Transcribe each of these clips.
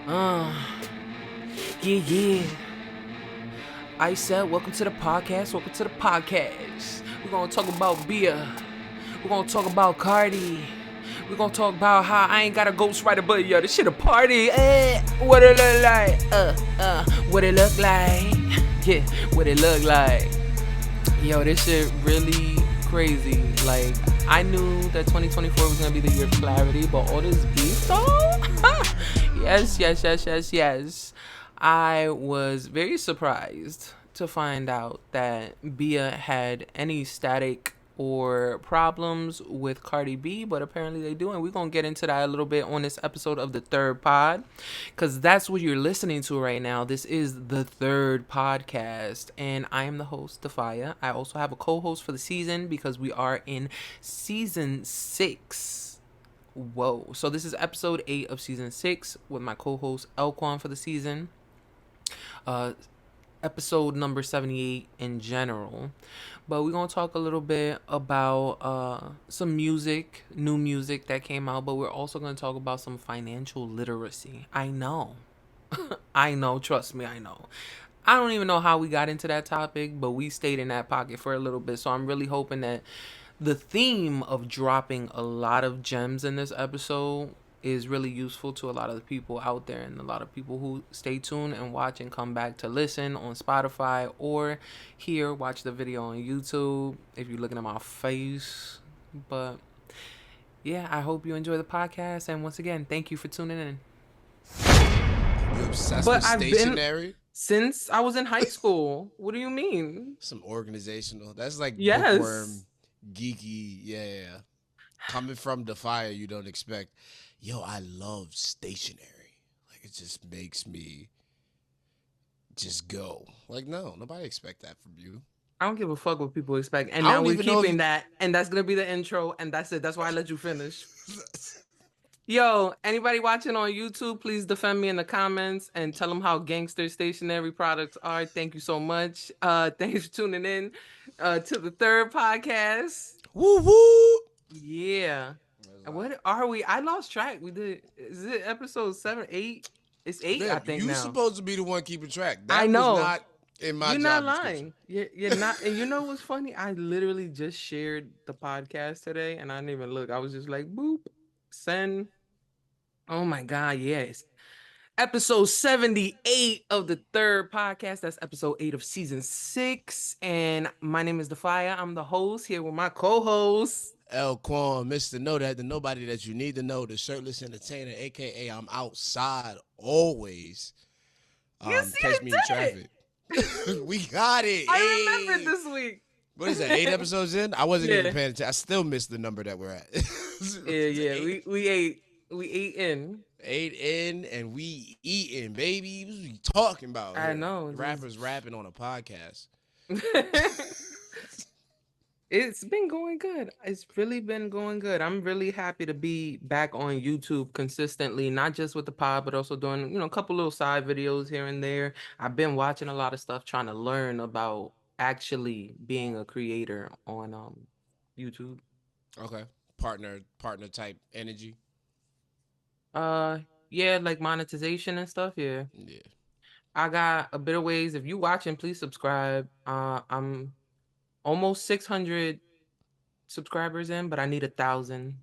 Uh, yeah. I said, welcome to the podcast. Welcome to the podcast. We're gonna talk about beer. We're gonna talk about Cardi. We're gonna talk about how I ain't got a ghostwriter, but yo, this shit a party. What it look like? What it look like? Yeah, what it look like? Yo, this shit really crazy. Like, I knew that 2024 was gonna be the year of clarity, but all this beef though? Yes. I was very surprised to find out that Bia had any static or problems with Cardi B, but apparently they do, and we're gonna get into that a little bit on this episode of the third pod, because that's what you're listening to right now. This is the third podcast, and I am the host, DAPHYA. I also have a co-host for the season because we are in season 6. Whoa. So this is episode 8 of season 6 with my co-host L-Kwon for the season. Episode number 78 in general. But we're going to talk a little bit about some music, new music that came out, but we're also going to talk about some financial literacy. I know. I know. Trust me, I know. I don't even know how we got into that topic, but we stayed in that pocket for a little bit. So I'm really hoping that the theme of dropping a lot of gems in this episode is really useful to a lot of the people out there and a lot of people who stay tuned and watch and come back to listen on Spotify or here watch the video on YouTube if you're looking at my face. But yeah, I hope you enjoy the podcast, and once again, thank you for tuning in. You obsessed But with I've been stationery? since I was in high school. What do you mean? Some organizational. That's like Yes. bookworm, geeky. Yeah. Coming from the fire, you don't expect. Yo, I love stationery. Like it just makes me just go. Like no, nobody expect that from you. I don't give a fuck what people expect. And I now don't we're even know if keeping you. that. And that's going to be the intro. And that's it. That's why I let you finish. Yo, anybody watching on YouTube, please defend me in the comments and tell them how gangster stationary products are. Thank you so much. Thanks for tuning in to the third podcast. Woo woo. Yeah. What are we? I lost track. We did. Is it episode 7, 8? It's 8, I Man, think you now. supposed to be the one keeping track. I That was know. not in my You're not job description. lying. You're not. And you know what's funny? I literally just shared the podcast today, and I didn't even look. I was just like, boop, send. Oh my god, yes. Episode 78 of the third podcast. That's episode 8 of season 6. And my name is DAPHYA. I'm the host here with my co-host. L-Kwon, Mr. Know That, the nobody that you need to know, the shirtless entertainer, aka I'm outside always. You see, Catch it me in did it. traffic. We got it. I remembered Hey. this week. What is that? 8 episodes in? I wasn't even Yeah. paying attention. I still missed the number that we're at. Yeah. Eight, We ate in. 8 in and we eating, baby. What we talking about I here? know. Rappers rapping on a podcast. It's been going good. It's really been going good. I'm really happy to be back on YouTube consistently, not just with the pod, but also doing, a couple little side videos here and there. I've been watching a lot of stuff, trying to learn about actually being a creator on YouTube. Okay. Partner type energy. Uh yeah, like monetization and stuff. Yeah. Yeah. I got a bit of ways. If you watching, please subscribe. I'm almost 600 subscribers in, but I need 1,000.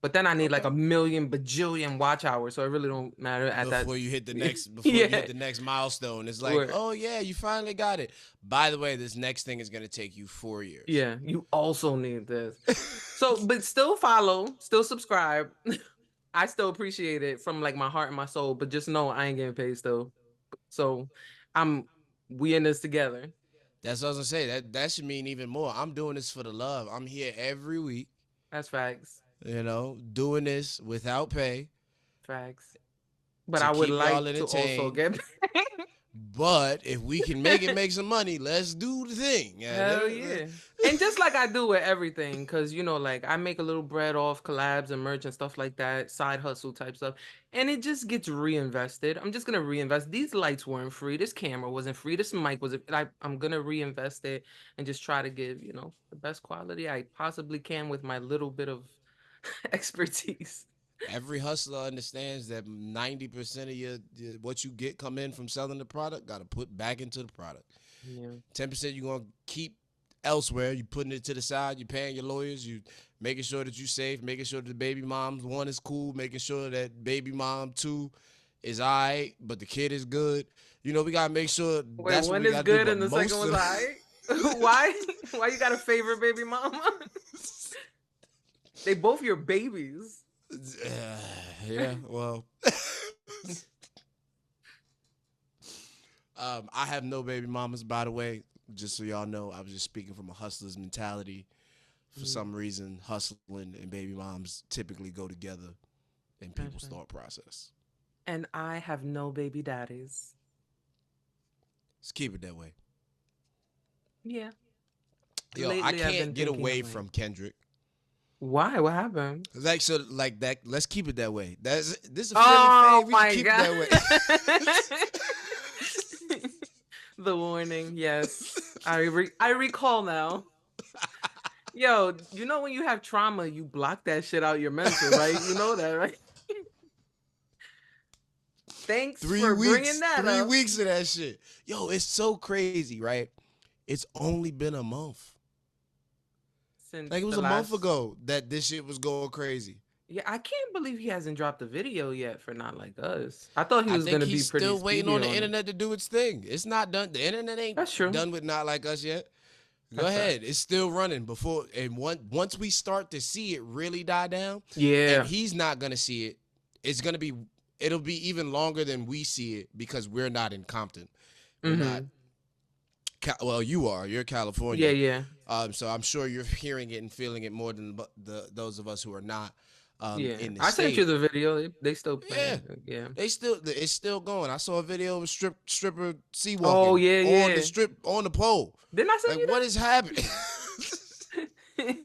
But then I need like Okay. a million bajillion watch hours, so it really don't matter at that. Before you hit the next Yeah. milestone, it's like, Or oh yeah, you finally got it. By the way, this next thing is gonna take you 4 years. yeah, you also need this. So, but still follow, still subscribe. I still appreciate it from like my heart and my soul, but just know I ain't getting paid still. So, I'm we in this together. That's what I was gonna say. That should mean even more. I'm doing this for the love. I'm here every week, That's facts. doing this without pay Facts. But to I would keep y'all like to also entertained. get But if we can make some money, let's do the thing. hell yeah. And just like I do with everything, because like I make a little bread off collabs and merch and stuff like that, side hustle type stuff, and it just gets reinvested. I'm just gonna reinvest. These lights weren't free. This camera wasn't free. This mic wasn't. I'm gonna reinvest it and just try to give the best quality I possibly can with my little bit of expertise. Every hustler understands that 90% of your what you get come in from selling the product, got to put back into the product. Yeah. 10% you're gonna keep elsewhere. You putting it to the side. You paying your lawyers. You making sure that you safe. Making sure that the baby mom's one is cool. Making sure that baby mom two is alright, but the kid is good. You know, we gotta make sure Wait, that's what one we is gotta do. good But and the second most was of alright. Why? Why you got a favorite baby mama? They both your babies. yeah, well, I have no baby mamas, by the way. Just so y'all know, I was just speaking from a hustler's mentality. For some reason, hustling and baby moms typically go together in people's thought process. And I have no baby daddies. Let's keep it that way. Yeah. Yo, I Lately, I've can't been get thinking away of like, from Kendrick. why? What happened? Like so, like that. Let's keep it that way. This is a friendly Oh fade. We can my keep it god. that way. The warning, yes. I recall now. Yo, you know when you have trauma, you block that shit out your mental, right? You know that, right? Thanks Three for bringing weeks, that three up. weeks of that shit. Yo, it's so crazy, right? It's only been a month. Since Like it was the a month last, ago that this shit was going crazy. yeah, I can't believe he hasn't dropped a video yet for Not Like Us. I thought he I was think gonna he's be pretty still waiting speedy on the on it. internet to do its thing. It's not done. The internet ain't That's true. done with Not Like Us yet. Go That's ahead. facts. It's still running before and once we start to see it really die down, and Yeah. he's not gonna see it, it'll be even longer than we see it because we're not in Compton. We're not Mm-hmm. well, you are. You're Yeah, California. yeah. So I'm sure you're hearing it and feeling it more than the those of us who are not Yeah. in the I sent you state. the video. They still Yeah. playing. Yeah. It's still going. I saw a video of a stripper sea Oh walking yeah, on the yeah. strip on the pole. Didn't I send Like what is happening? you that?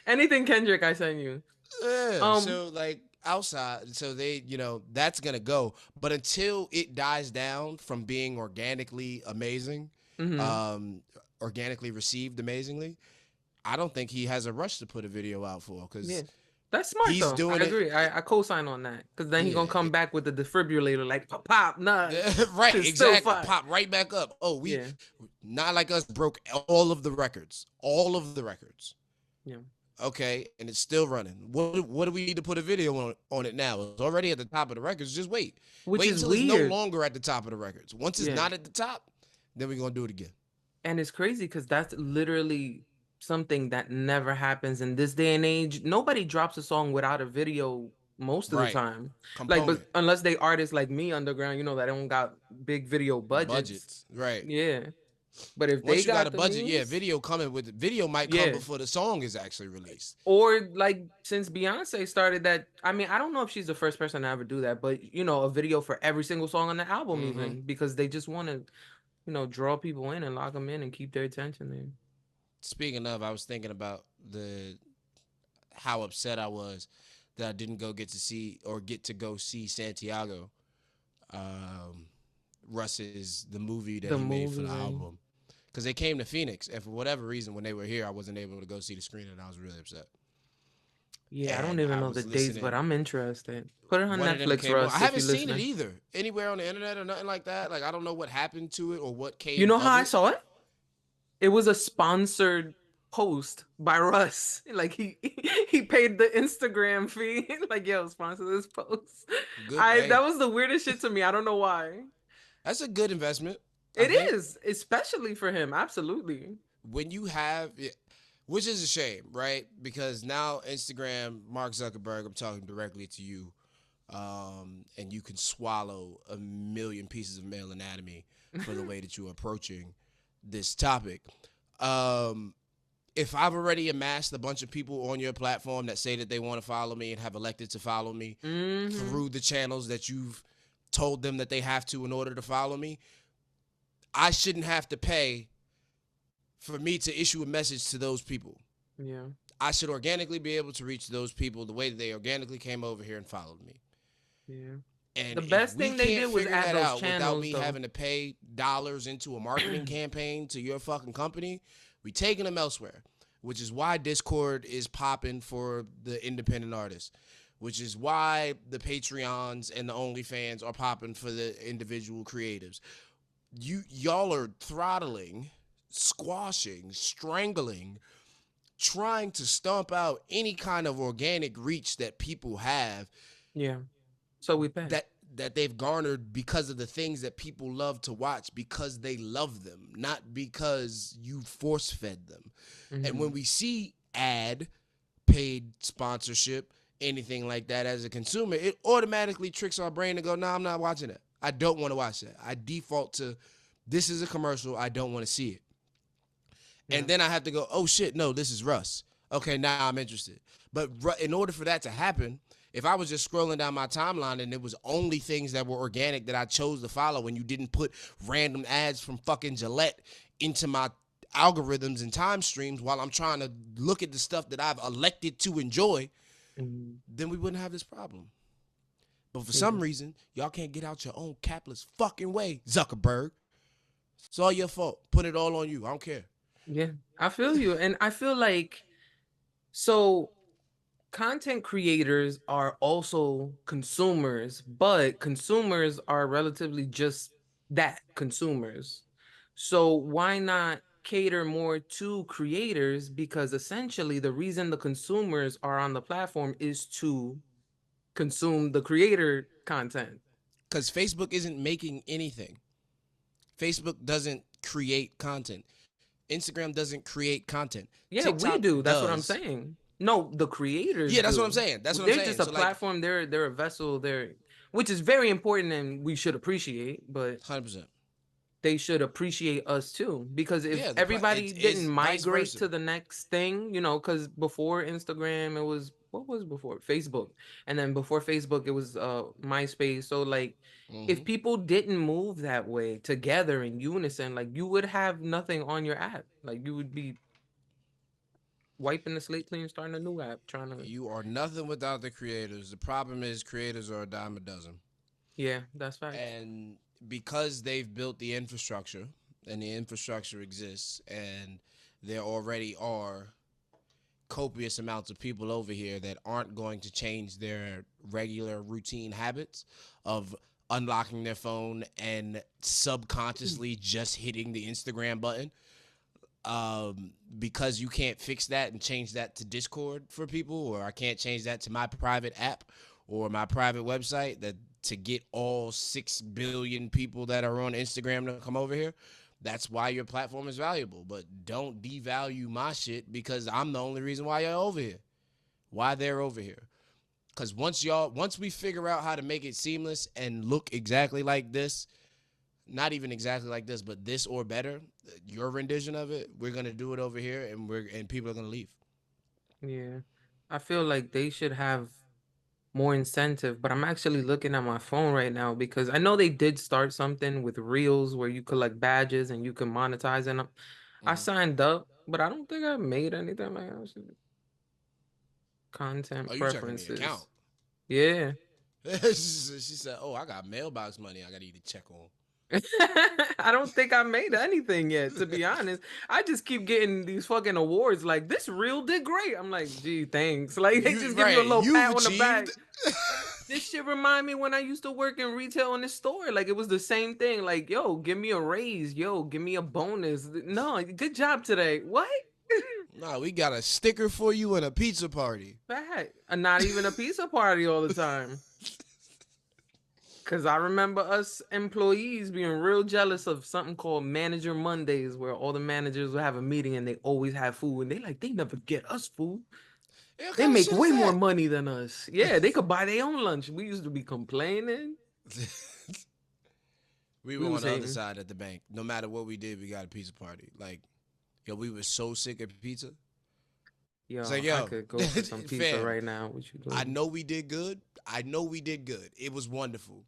Anything Kendrick, I send you. Yeah. Um. So like outside, so they, that's gonna go. But until it dies down from being organically amazing, Mm-hmm. um, organically received amazingly, I don't think he has a rush to put a video out for Yeah. because That's smart he's though. I doing it. agree. I co-sign on that because then he gonna Yeah. come back with the defibrillator like pop pop. Nah, Right, it's still exactly. fire. Pop right back up. Oh, we Yeah. Not Like Us broke all of the records. All of the records. Yeah. Okay, and it's still running. What do we need to put a video on it now? It's already at the top of the records. Just wait. Which Wait is until it's no weird. longer at the top of the records. Once it's Yeah. not at the top, then we're gonna do it again. And it's crazy because that's literally something that never happens in this day and age. Nobody drops a song without a video most of the Right. time. Like, but Component. unless they artists like me underground, that don't got big video budgets. Budgets. Right. Yeah. But if they Once you got got a the budget, yeah, means, video coming with video might come yeah. before the song is actually released. Or like since Beyonce started that, I mean, I don't know if she's the first person to ever do that, but a video for every single song on the album, Mm-hmm. even because they just want to, draw people in and lock them in and keep their attention there. Speaking of, I was thinking about the how upset I was that I didn't get to go see Santiago, Russ's the movie that The he made for movie, the right? album, because they came to Phoenix, and for whatever reason, when they were here, I wasn't able to go see the screening, and I was really upset. Yeah, I don't And even I know the was dates, but listening. I'm interested. Put it on One of them Netflix, came on. I Russ, if haven't you're seen it listening. either anywhere on the internet or nothing like that. Like I don't know what happened to it or what You came know how of I it. saw it? It was a sponsored post by Russ. Like he paid the Instagram fee. Like, yo, sponsor this post. Good. I Hey, that was the weirdest shit to me. I don't know why. that's a good investment. I It think is, especially for him. Absolutely. when you have, which is a shame, right? Because now Instagram, Mark Zuckerberg, I'm talking directly to you, and you can swallow a million pieces of male anatomy for the way that you're approaching this topic. If I've already amassed a bunch of people on your platform that say that they want to follow me and have elected to follow me through the channels that you've told them that they have to in order to follow me, I shouldn't have to pay for me to issue a message to those people. Yeah. I should organically be able to reach those people the way that they organically came over here and followed me. Yeah. And The if best we thing they can't did was figure add that those out without channels, me though. having to pay dollars into a marketing campaign to your fucking company, we taking them elsewhere, which is why Discord is popping for the independent artists. which is why the Patreons and the OnlyFans are popping for the individual creatives. Y'all are throttling, squashing, strangling, trying to stomp out any kind of organic reach that people have Yeah. So we pay. that that they've garnered because of the things that people love to watch because they love them, not because you force fed them. And when Hmm. we see ad, paid sponsorship, anything like that as a consumer, it automatically tricks our brain to go, "Nah, I'm not watching that. I don't want to watch that." I default to, "This is a commercial. I don't want to see it." Yeah. And then I have to go, "Oh shit, no, this is Russ. Okay, now I'm interested." But in order for that to happen, if I was just scrolling down my timeline and it was only things that were organic that I chose to follow, and you didn't put random ads from fucking Gillette into my algorithms and time streams while I'm trying to look at the stuff that I've elected to enjoy, Hmm. then we wouldn't have this problem. But for Yeah. some reason, y'all can't get out your own capitalist fucking way, Zuckerberg. It's all your fault. Put it all on you. I don't care. Yeah. I feel you. And I feel like, so content creators are also consumers, but consumers are relatively just that, consumers. So why not cater more to creators? Because essentially the reason the consumers are on the platform is to consume the creator content. Because Facebook isn't making anything. Facebook doesn't create content. Instagram doesn't create content. Yeah, TikTok we do. That's what I'm does. saying. No, the creators Yeah, that's what I'm do. saying. That's what I'm They're just saying. a So like, platform. They're a vessel. They're, which is very important and we should appreciate. But 100%. they should appreciate us too, because if Yeah, everybody it didn't is vice migrate versa. to the next thing, because before Instagram it was, what was before Facebook, and then before Facebook it was MySpace. So like, if Hmm. people didn't move that way together in unison, like, you would have nothing on your app. Like, you would be wiping the slate clean, starting a new app, trying to. You are nothing without the creators. The problem is creators are a dime a dozen. Yeah, that's facts. And because they've built the infrastructure and the infrastructure exists and there already are copious amounts of people over here that aren't going to change their regular routine habits of unlocking their phone and subconsciously just hitting the Instagram button, because you can't fix that and change that to Discord for people, or I can't change that to my private app or my private website that to get all 6 billion people that are on Instagram to come over here. That's why your platform is valuable. But don't devalue my shit because I'm the only reason why you're over here. Why they're over here. Because once we figure out how to make it seamless and look exactly like this, not even exactly like this, but this or better, your rendition of it, we're gonna do it over here, and people are gonna leave. Yeah, I feel like they should have more incentive, but I'm actually looking at my phone right now because I know they did start something with Reels where you collect badges and you can monetize them. I Mm-hmm. signed up, but I don't think I made anything. Like, Oh, content you checking the account? preferences. Yeah. She said, "Oh, I got mailbox money. I gotta need to check on." I don't think I made anything yet, to be honest. I just keep getting these fucking awards like, this reel did great. I'm like, gee, thanks. Like, they You just give you a right? little You've pat on the back. achieved. This shit remind me when I used to work in retail in the store. Like, it was the same thing. Like, yo, give me a raise. Yo, give me a bonus. No, good job today. What? Nah, we got a sticker for you and a pizza party. Fact. Not even a pizza party all the time. Cause I remember us employees being real jealous of something called Manager Mondays, where all the managers will have a meeting and they always have food, and they never get us food. Hey, what They kind of make shit is way more that? money than us. Yeah, they could buy their own lunch. We used to be complaining. We We were on was the other hating. side at the bank. No matter what we did, we got a pizza party. Like, yo, we were so sick of pizza. It's like, Yo, I yo, could go for some pizza fam, right now. What you I doing? know we did good. I know we did good. It was wonderful.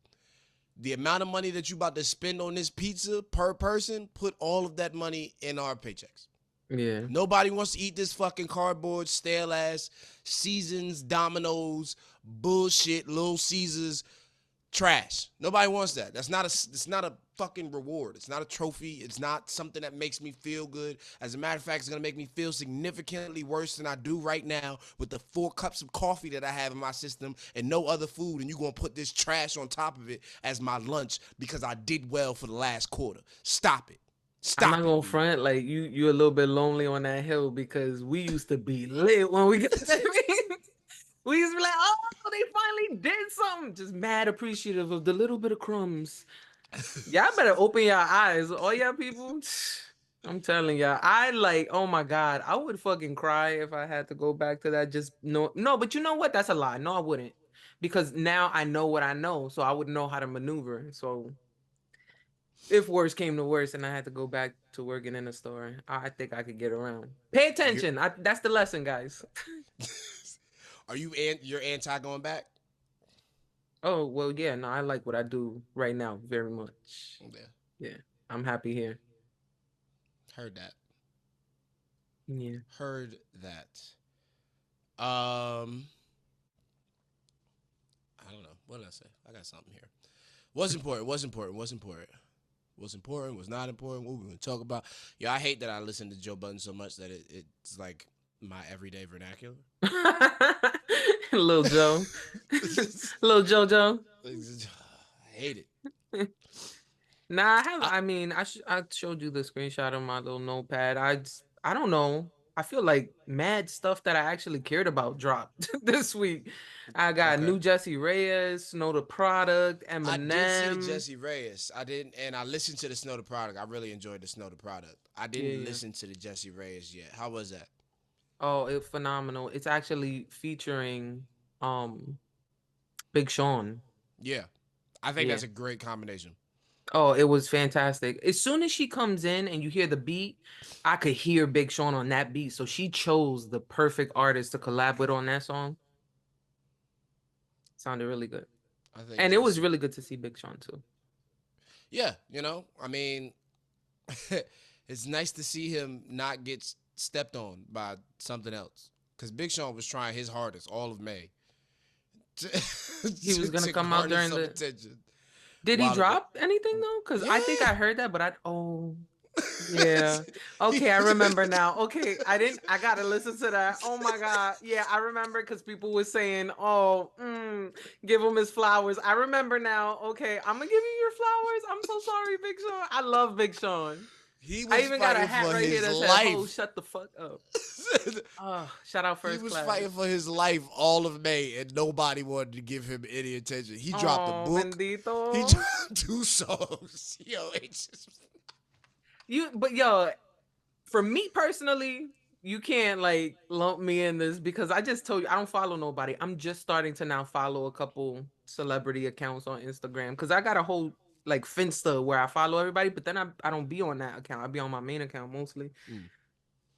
The amount of money that you about to spend on this pizza per person, put all of that money in our paychecks. Yeah, Nobody wants to eat this fucking cardboard, stale ass, Seasons, Domino's, bullshit, Little Caesars, trash. Nobody wants that. It's not a fucking reward. It's not a trophy. It's not something that makes me feel good. As a matter of fact, it's gonna make me feel significantly worse than I do right now with the 4 cups of coffee that I have in my system and no other food. And you gonna put this trash on top of it as my lunch because I did well for the last quarter. Stop it. I'm not Stop it. gonna front like you a little bit lonely on that hill because we used to be lit when we got that. We used to be like, oh, they finally did something. Just mad appreciative of the little bit of crumbs. Y'all better open your eyes, all y'all people. I'm telling y'all, I like, oh my God, I would fucking cry if I had to go back to that. Just no, but you know what? That's a lie. No, I wouldn't. Because now I know what I know, so I would know how to maneuver. So if worse came to worse and I had to go back to working in a store, I think I could get around. Pay You're, attention. That's the lesson, guys. you're anti going back? Oh, well, yeah, no, I like what I do right now very much. Yeah, Yeah, I'm happy here. heard that. Yeah. Heard that. Um, I don't know. What did I say? I got something here. Was important. Was important. Was important. Was important. Was not important. What we gonna talk about? Yeah, I hate that I listen to Joe Budden so much that it's like my everyday vernacular. Little Joe. Little JoJo. I hate it. Nah, I have. I, I mean, I showed you the screenshot of my little notepad. I don't know. I feel like mad stuff that I actually cared about dropped this week. I got okay. new Jesse Reyes, Know the Product, I did see the Eminem. Jesse Reyes. I didn't, and I listened to the Snow the Product. I really enjoyed the Snow the Product. I Yeah, didn't yeah. listen to the Jesse Reyes yet. How was that? Oh, it's phenomenal. It's actually featuring Big Sean. Yeah, I think Yeah. that's a great combination. Oh, it was fantastic. As soon as she comes in and you hear the beat, I could hear Big Sean on that beat. So she chose the perfect artist to collab with on that song. Sounded really good. I think And it was Jesse. really good to see Big Sean too. Yeah, I mean, it's nice to see him not get stepped on by something else. Because Big Sean was trying his hardest all of May to, He was gonna to come out garner during some the. attention. Did he While the drop anything though? Because I think yeah, I heard that, but yeah. Okay, I remember now. Okay, I gotta listen to that. Oh my God. Yeah, I remember because people were saying, oh, give him his flowers. I remember now. Okay, I'm gonna give you your flowers. I'm so sorry, Big Sean. I love Big Sean. he I was even got a fighting hat for right here his that said, "Ho, life. shut the fuck up." Shout out He first was class. fighting for his life all of May, and nobody wanted to give him any attention. He dropped a Oh, book. He bendito. dropped 2 songs. Yo, it's just But yo, for me personally, you can't like lump me in this because I just told you I don't follow nobody. I'm just starting to now follow a couple celebrity accounts on Instagram because I got a whole like Finsta where I follow everybody, but then I don't be on that account. I be on my main account mostly.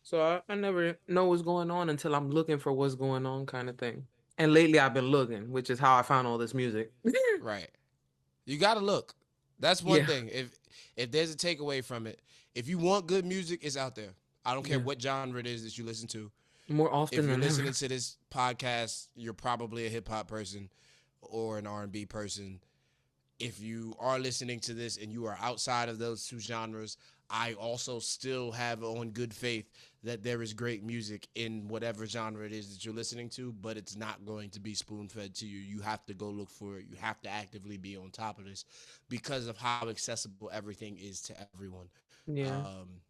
So I never know what's going on until I'm looking for what's going on kind of thing. And lately I've been looking, which is how I found all this music. right. You gotta look. That's one Yeah, thing. If there's a takeaway from it, if you want good music, it's out there. I don't care yeah. what genre it is that you listen to. More If often you're than ever. listening to this podcast, you're probably a hip hop person or an R&B person. If you are listening to this and you are outside of those 2 genres, I also still have on good faith that there is great music in whatever genre it is that you're listening to, but it's not going to be spoon fed to you. You have to go look for it. You have to actively be on top of this because of how accessible everything is to everyone. Yeah. Um,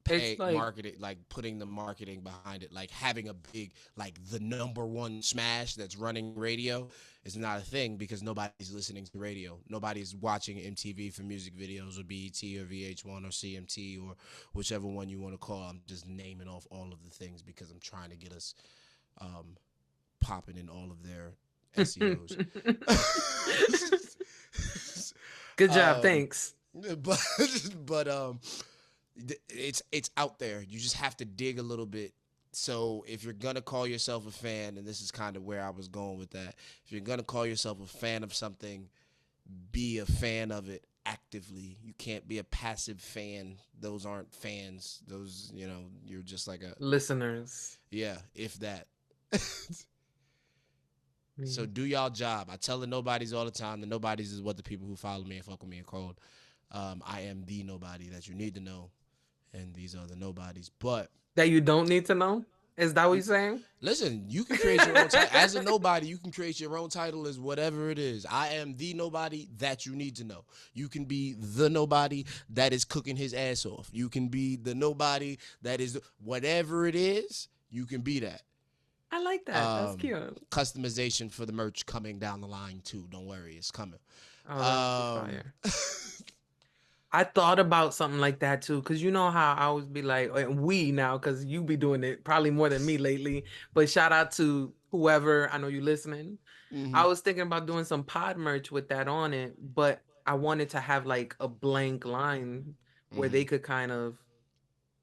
It's pay like marketing, like putting the marketing behind it, like having a big, like the number one smash that's running radio is not a thing because nobody's listening to radio. Nobody's watching MTV for music videos or BET or VH1 or CMT or whichever one you want to call. I'm just naming off all of the things because I'm trying to get us um, popping in all of their SEOs. good job, um, thanks. but but it's out there. You just have to dig a little bit. So if you're gonna call yourself a fan, and this is kind of where I was going with that, if you're gonna call yourself a fan of something, be a fan of it actively. You can't be a passive fan. Those aren't fans. Those, you're just like a Listeners. yeah, if that. So Yeah. do y'all job. I tell the nobodies all the time. The nobodies is what the people who follow me and fuck with me are called. I am the nobody that you need to know, and these are the nobodies. But That you don't need to know? Is that what you're saying? listen, you can create your own title. As a nobody, you can create your own title as whatever it is. I am the nobody that you need to know. You can be the nobody that is cooking his ass off. You can be the nobody that is whatever it is, you can be that. I like that. That's cute. Customization for the merch coming down the line too. Don't worry, it's coming. Oh, that would be Um, fire. I thought about something like that too, because you know how I always be like, and we now, because you be doing it probably more than me lately. But shout out to whoever I know you listening. I mhm, was thinking about doing some pod merch with that on it, but I wanted to have like a blank line where they mhm. could kind of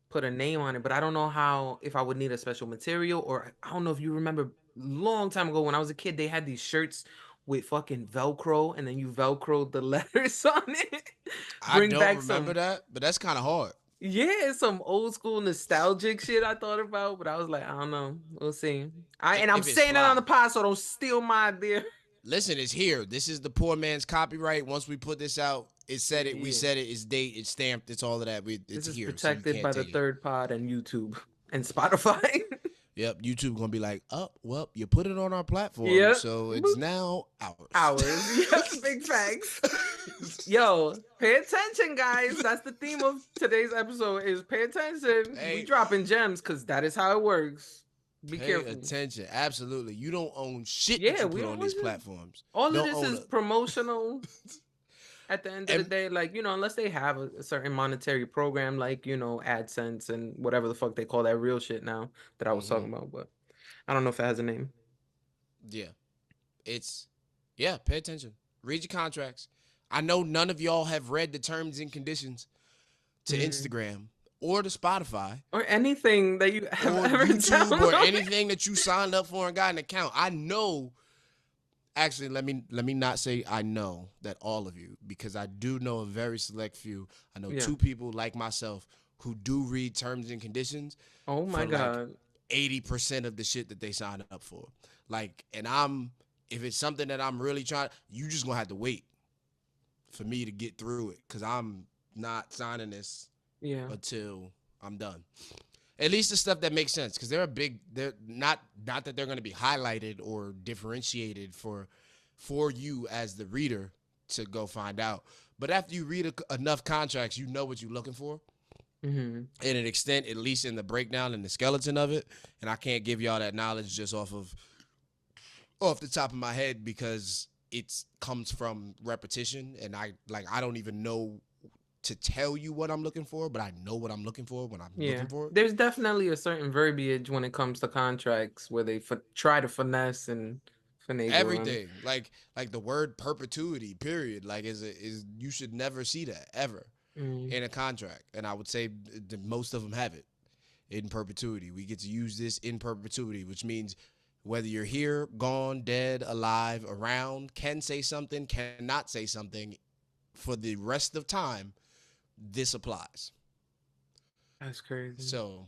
put a name on it. But I don't know how if I would need a special material, or I don't know if you remember long time ago when I was a kid, they had these shirts with fucking Velcro, and then you Velcro the letters on it. I Bring don't back remember some, that, but that's kind of hard. yeah, some old school nostalgic shit I thought about, but I was like, I don't know. We'll see. I'm If it's saying it on fly. the pod, so don't steal my idea. Listen, it's here. This is the poor man's copyright. Once we put this out, it said it. We Yeah. said it. It's date. It's stamped. It's all of that. This It's is here, so you protected can't by the take it. third pod and YouTube and Spotify. Yep, YouTube gonna be like, oh, well, you put it on our platform, Yep. so it's Boop. now ours. Hours. Yeah, big facts. Yo, pay attention, guys. That's the theme of today's episode is pay attention. We Hey, dropping gems because that is how it works. Be pay careful. attention. Absolutely, you don't own shit that Yeah, you we put on don't these want you. platforms. All of Don't this own is a. promotional at the end of the And, day. Like, unless they have a certain monetary program like, AdSense and whatever the fuck they call that real shit now that I was mhm, talking about. But I don't know if it has a name. yeah, it's yeah. Pay attention. Read your contracts. I know none of y'all have read the terms and conditions to Mhm. Instagram or to Spotify Or anything that you have or ever YouTube or downloaded. anything that you signed up for and got an account. I know. Actually, let me not say I know that all of you, because I do know a very select few. I know Yeah. two people like myself who do read terms and conditions Oh my for like God. 80% of the shit that they sign up for. Like, and if it's something that I'm really trying, you just gonna have to wait for me to get through it, because I'm not signing this Yeah. until I'm done. At least the stuff that makes sense, because they're not that they're going to be highlighted or differentiated for you as the reader to go find out. But after you read enough contracts, you know what you're looking for, Hmm. in an extent, at least in the breakdown and the skeleton of it. And I can't give y'all that knowledge just off the top of my head, because it comes from repetition, and I don't even know to tell you what I'm looking for, but I know what I'm looking for when I'm Yeah. looking for it. There's definitely a certain verbiage when it comes to contracts where they try to finesse and finagle around. Everything, like the word perpetuity, period, like is you should never see that ever Mm. in a contract. And I would say most of them have it in perpetuity. We get to use this in perpetuity, which means whether you're here, gone, dead, alive, around, can say something, cannot say something, for the rest of time, this applies. That's crazy. So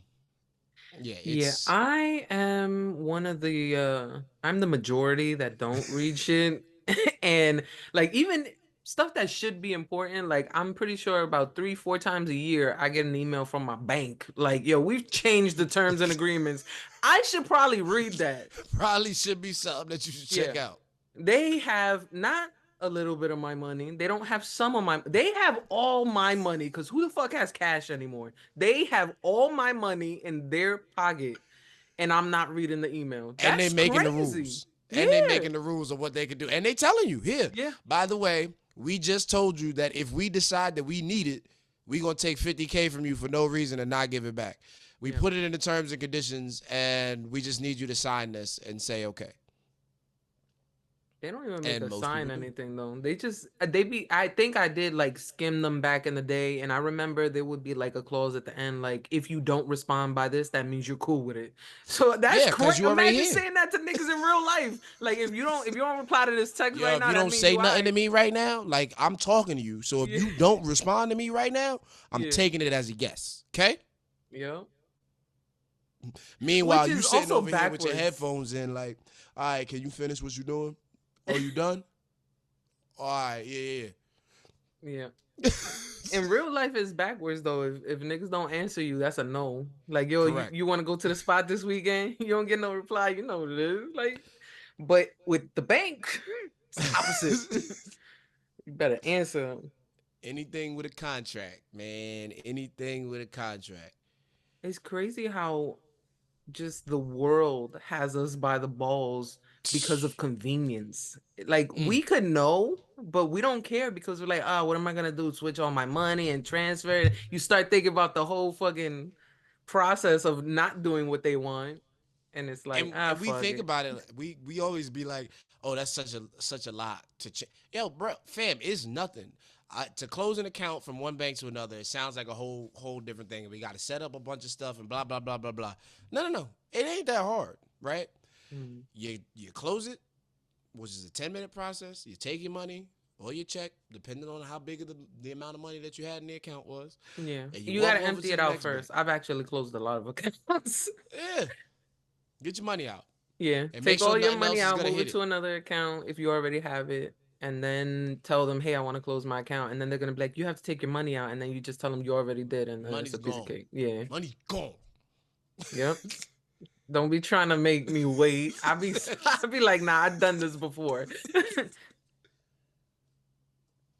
yeah, Yeah, it's I am one of the I'm the majority that don't read shit. And like even stuff that should be important, like I'm pretty sure about 3, 4 times a year I get an email from my bank. Like, yo, we've changed the terms and agreements. I should probably read that. probably should be something that you should check Yeah. out. They have not a little bit of my money. They don't have some of my they have all my money because who the fuck has cash anymore? They have all my money in their pocket and I'm not reading the email. And they That's making the crazy. rules. And they Yeah. making the rules of what they can do. And they telling you, here, Yeah. by the way, we just told you that if we decide that we need it, we gonna take 50K from you for no reason and not give it back. We Yeah. put it in the terms and conditions, and we just need you to sign this and say okay. They don't even make And us most sign people do. anything though. They just I think I did like skim them back in the day and I remember there would be like a clause at the end like if you don't respond by this that means you're cool with it. So that's Yeah, great. because you already Imagine here. saying that to niggas in real life. Like if you don't reply to this text Yo, right if now you that don't means say you nothing to alright. me right now, like I'm talking to you. So if Yeah. you don't respond to me right now, I'm Yeah. taking it as a yes. Okay? Yeah. Meanwhile, Which you is sitting also over here with your backwards. headphones in, like, all right, can you finish what you doing? Oh, you done? All right, yeah, yeah. Yeah. In real life, it's backwards though. If niggas don't answer you, that's a no. Like, yo, Correct. you want to go to the spot this weekend? You don't get no reply. You know what it is. Like, but with the bank, it's the opposite. You better answer them. Anything with a contract, man. Anything with a contract. It's crazy how just the world has us by the balls because of convenience. Like Mm. we could know, but we don't care because we're like, oh, what am I gonna do? Switch all my money and transfer it. You start thinking about the whole fucking process of not doing what they want, and it's like, ah, And we fuck think it. about it. We always be like, oh, that's such a lot to check. Yo, bro, fam, it's nothing. To close an account from one bank to another, it sounds like a whole different thing. We got to set up a bunch of stuff and blah blah blah blah blah. No, no, no. It ain't that hard, right? Mm, You close it, which is a 10-minute process. You take your money or your check, depending on how big of the amount of money that you had in the account was, yeah, and you you walk gotta over empty to it the out next bank. first. I've actually closed a lot of accounts. Yeah, get your money out Yeah, and make take sure all your nothing money else is out, gonna move hit it it. to another account if you already have it, and then tell them, "Hey, I want to close my account." And then they're gonna be like, "You have to take your money out," and then you just tell them you already did, and then it's Money's a piece of gone. cake. Yeah, Money's gone. yep. Don't be trying to make me wait. I be like, "Nah, I've done this before."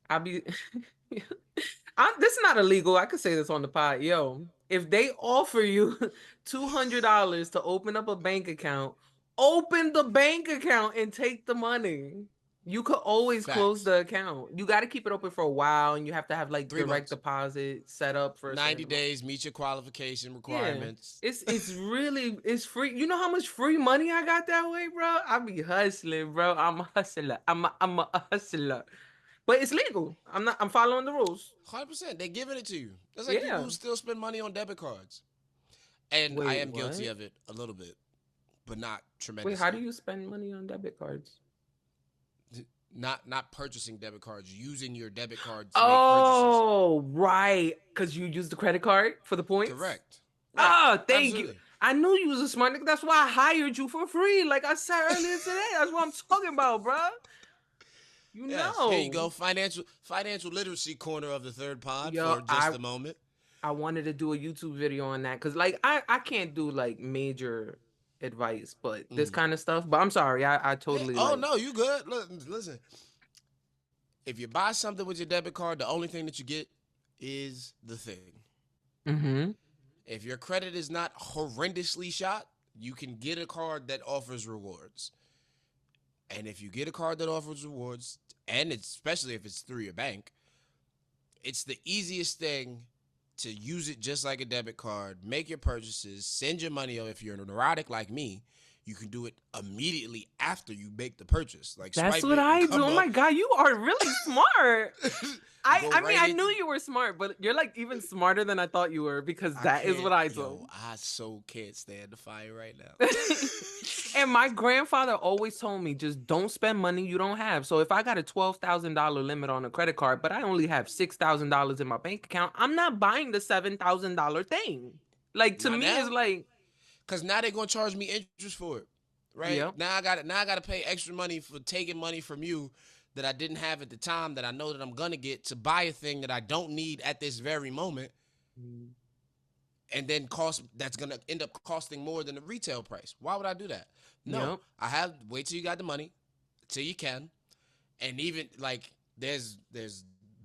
I be, this is not illegal. I could say this on the pod. Yo, if they offer you $200 to open up a bank account, open the bank account and take the money. You could always close Facts. the account. You got to keep it open for a while, and you have to have like 3 months, direct deposit set up for a certain 90 amount. days, meet your qualification Yeah. requirements. It's free. You know how much free money I got that way, bro? I be hustling, bro. I'm a hustler. I'm a hustler. But it's legal. I'm following the rules. 100%. They're giving it to you. That's like people Yeah. who still spend money on debit cards. And I Wait, am guilty what? of it a little bit, but not Wait, how do tremendously. you spend money on debit cards? Not purchasing debit cards, using your debit card to make purchases. Oh, right. Because you use the credit card for the points? Correct. Right. Oh, thank you. Absolutely. I knew you was a smart nigga. That's why I hired you for free. Like I said earlier today. That's what I'm talking about, bro. You Yes. Here you know. go. Financial literacy corner of the third pod Yo, for just a moment. I wanted to do a YouTube video on that because like I can't do like major advice, but this Mm. kind of stuff. But I'm sorry, I Yeah. totally Oh like. no, you good. Look, listen. If you buy something with your debit card, the only thing that you get is the thing. Mm-hmm. If your credit is not horrendously shot, you can get a card that offers rewards. And if you get a card that offers rewards, and it's, especially if it's through your bank, it's the easiest thing to use it just like a debit card, make your purchases, send your money. Or if you're neurotic like me, you can do it immediately after you make the purchase. Like That's swipe what it and I do. come Oh up, my God, you are really smart. go I mean, right I in. knew you were smart, but you're like even smarter than I thought you were because I that is can't, what I do. yo, I so can't stand the fire right now. And my grandfather always told me just don't spend money you don't have. So if I got a $12,000 limit on a credit card, but I only have $6,000 in my bank account, I'm not buying the $7,000 thing. Like to Not me, it's now. like, Cause now they're gonna charge me interest for it, right? yep. Now I gotta pay extra money for taking money from you that I didn't have at the time that I know that I'm gonna get to buy a thing that I don't need at this very moment, Mm, and then cost that's gonna end up costing more than the retail price. Why would I do that? No, yep. I have wait till you got the money, till you can, and even like there's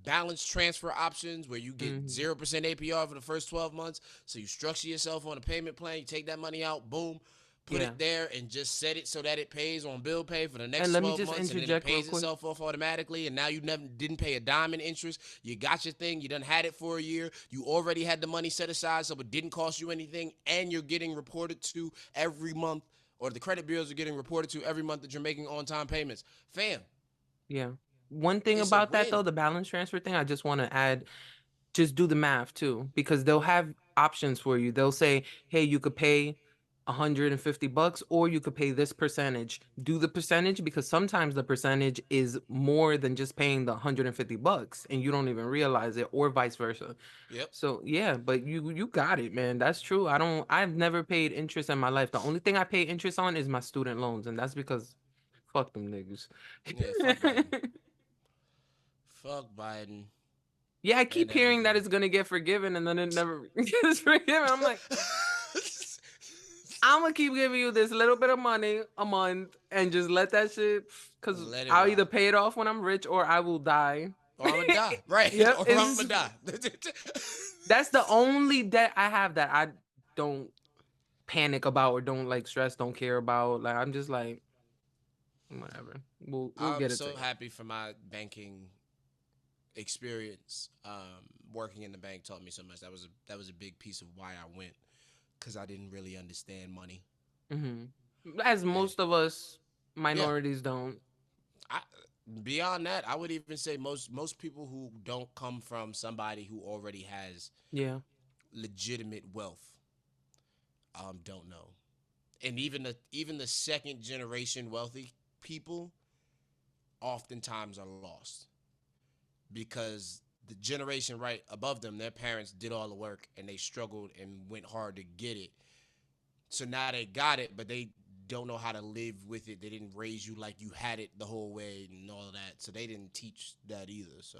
balance transfer options where you get Hmm. 0% APR for the first 12 months. So you structure yourself on a payment plan, you take that money out, boom, put Yeah. it there and just set it so that it pays on bill pay for the And next let me 12 just months and then it interject real pays quick. itself off automatically and now you never didn't pay a dime in interest. You got your thing, you done had it for a year, you already had the money set aside so it didn't cost you anything and you're getting reported to every month or the credit bureaus are getting reported to every month that you're making on-time payments. Fam, Yeah. One thing it's a about that though, win. the balance transfer thing, I just want to add, just do the math too, because they'll have options for you. They'll say, hey, you could pay $150 or you could pay this percentage. Do the percentage because sometimes the percentage is more than just paying the $150 and you don't even realize it, or vice versa. Yep. So yeah, but you got it, man. That's true. I've never paid interest in my life. The only thing I pay interest on is my student loans, and that's because fuck them niggas. Yeah, fuck Biden. Fuck Biden. Yeah, I and keep hearing that everything. it's gonna get forgiven, and then it never gets forgiven. I'm like, I'm gonna keep giving you this little bit of money a month and just let that shit, because Let it I'll either ride. pay it off when I'm rich or I will die. Or I'm gonna die, right? Yep, Or I'm gonna it's die. that's the only debt I have that I don't panic about or don't like stress, don't care about. Like I'm just like whatever. We'll I'm get it so together. happy for my banking experience. Working in the bank taught me so much. That was a big piece of why I went, because I didn't really understand money. As And most of us yeah, minorities don't. I, beyond that, I would even say most people who don't come from somebody who already has Yeah. legitimate wealth don't know. And even the second generation wealthy people oftentimes are lost, because the generation right above them, their parents did all the work and they struggled and went hard to get it. So now they got it, but they don't know how to live with it. They didn't raise you like you had it the whole way and all of that. So they didn't teach that either. So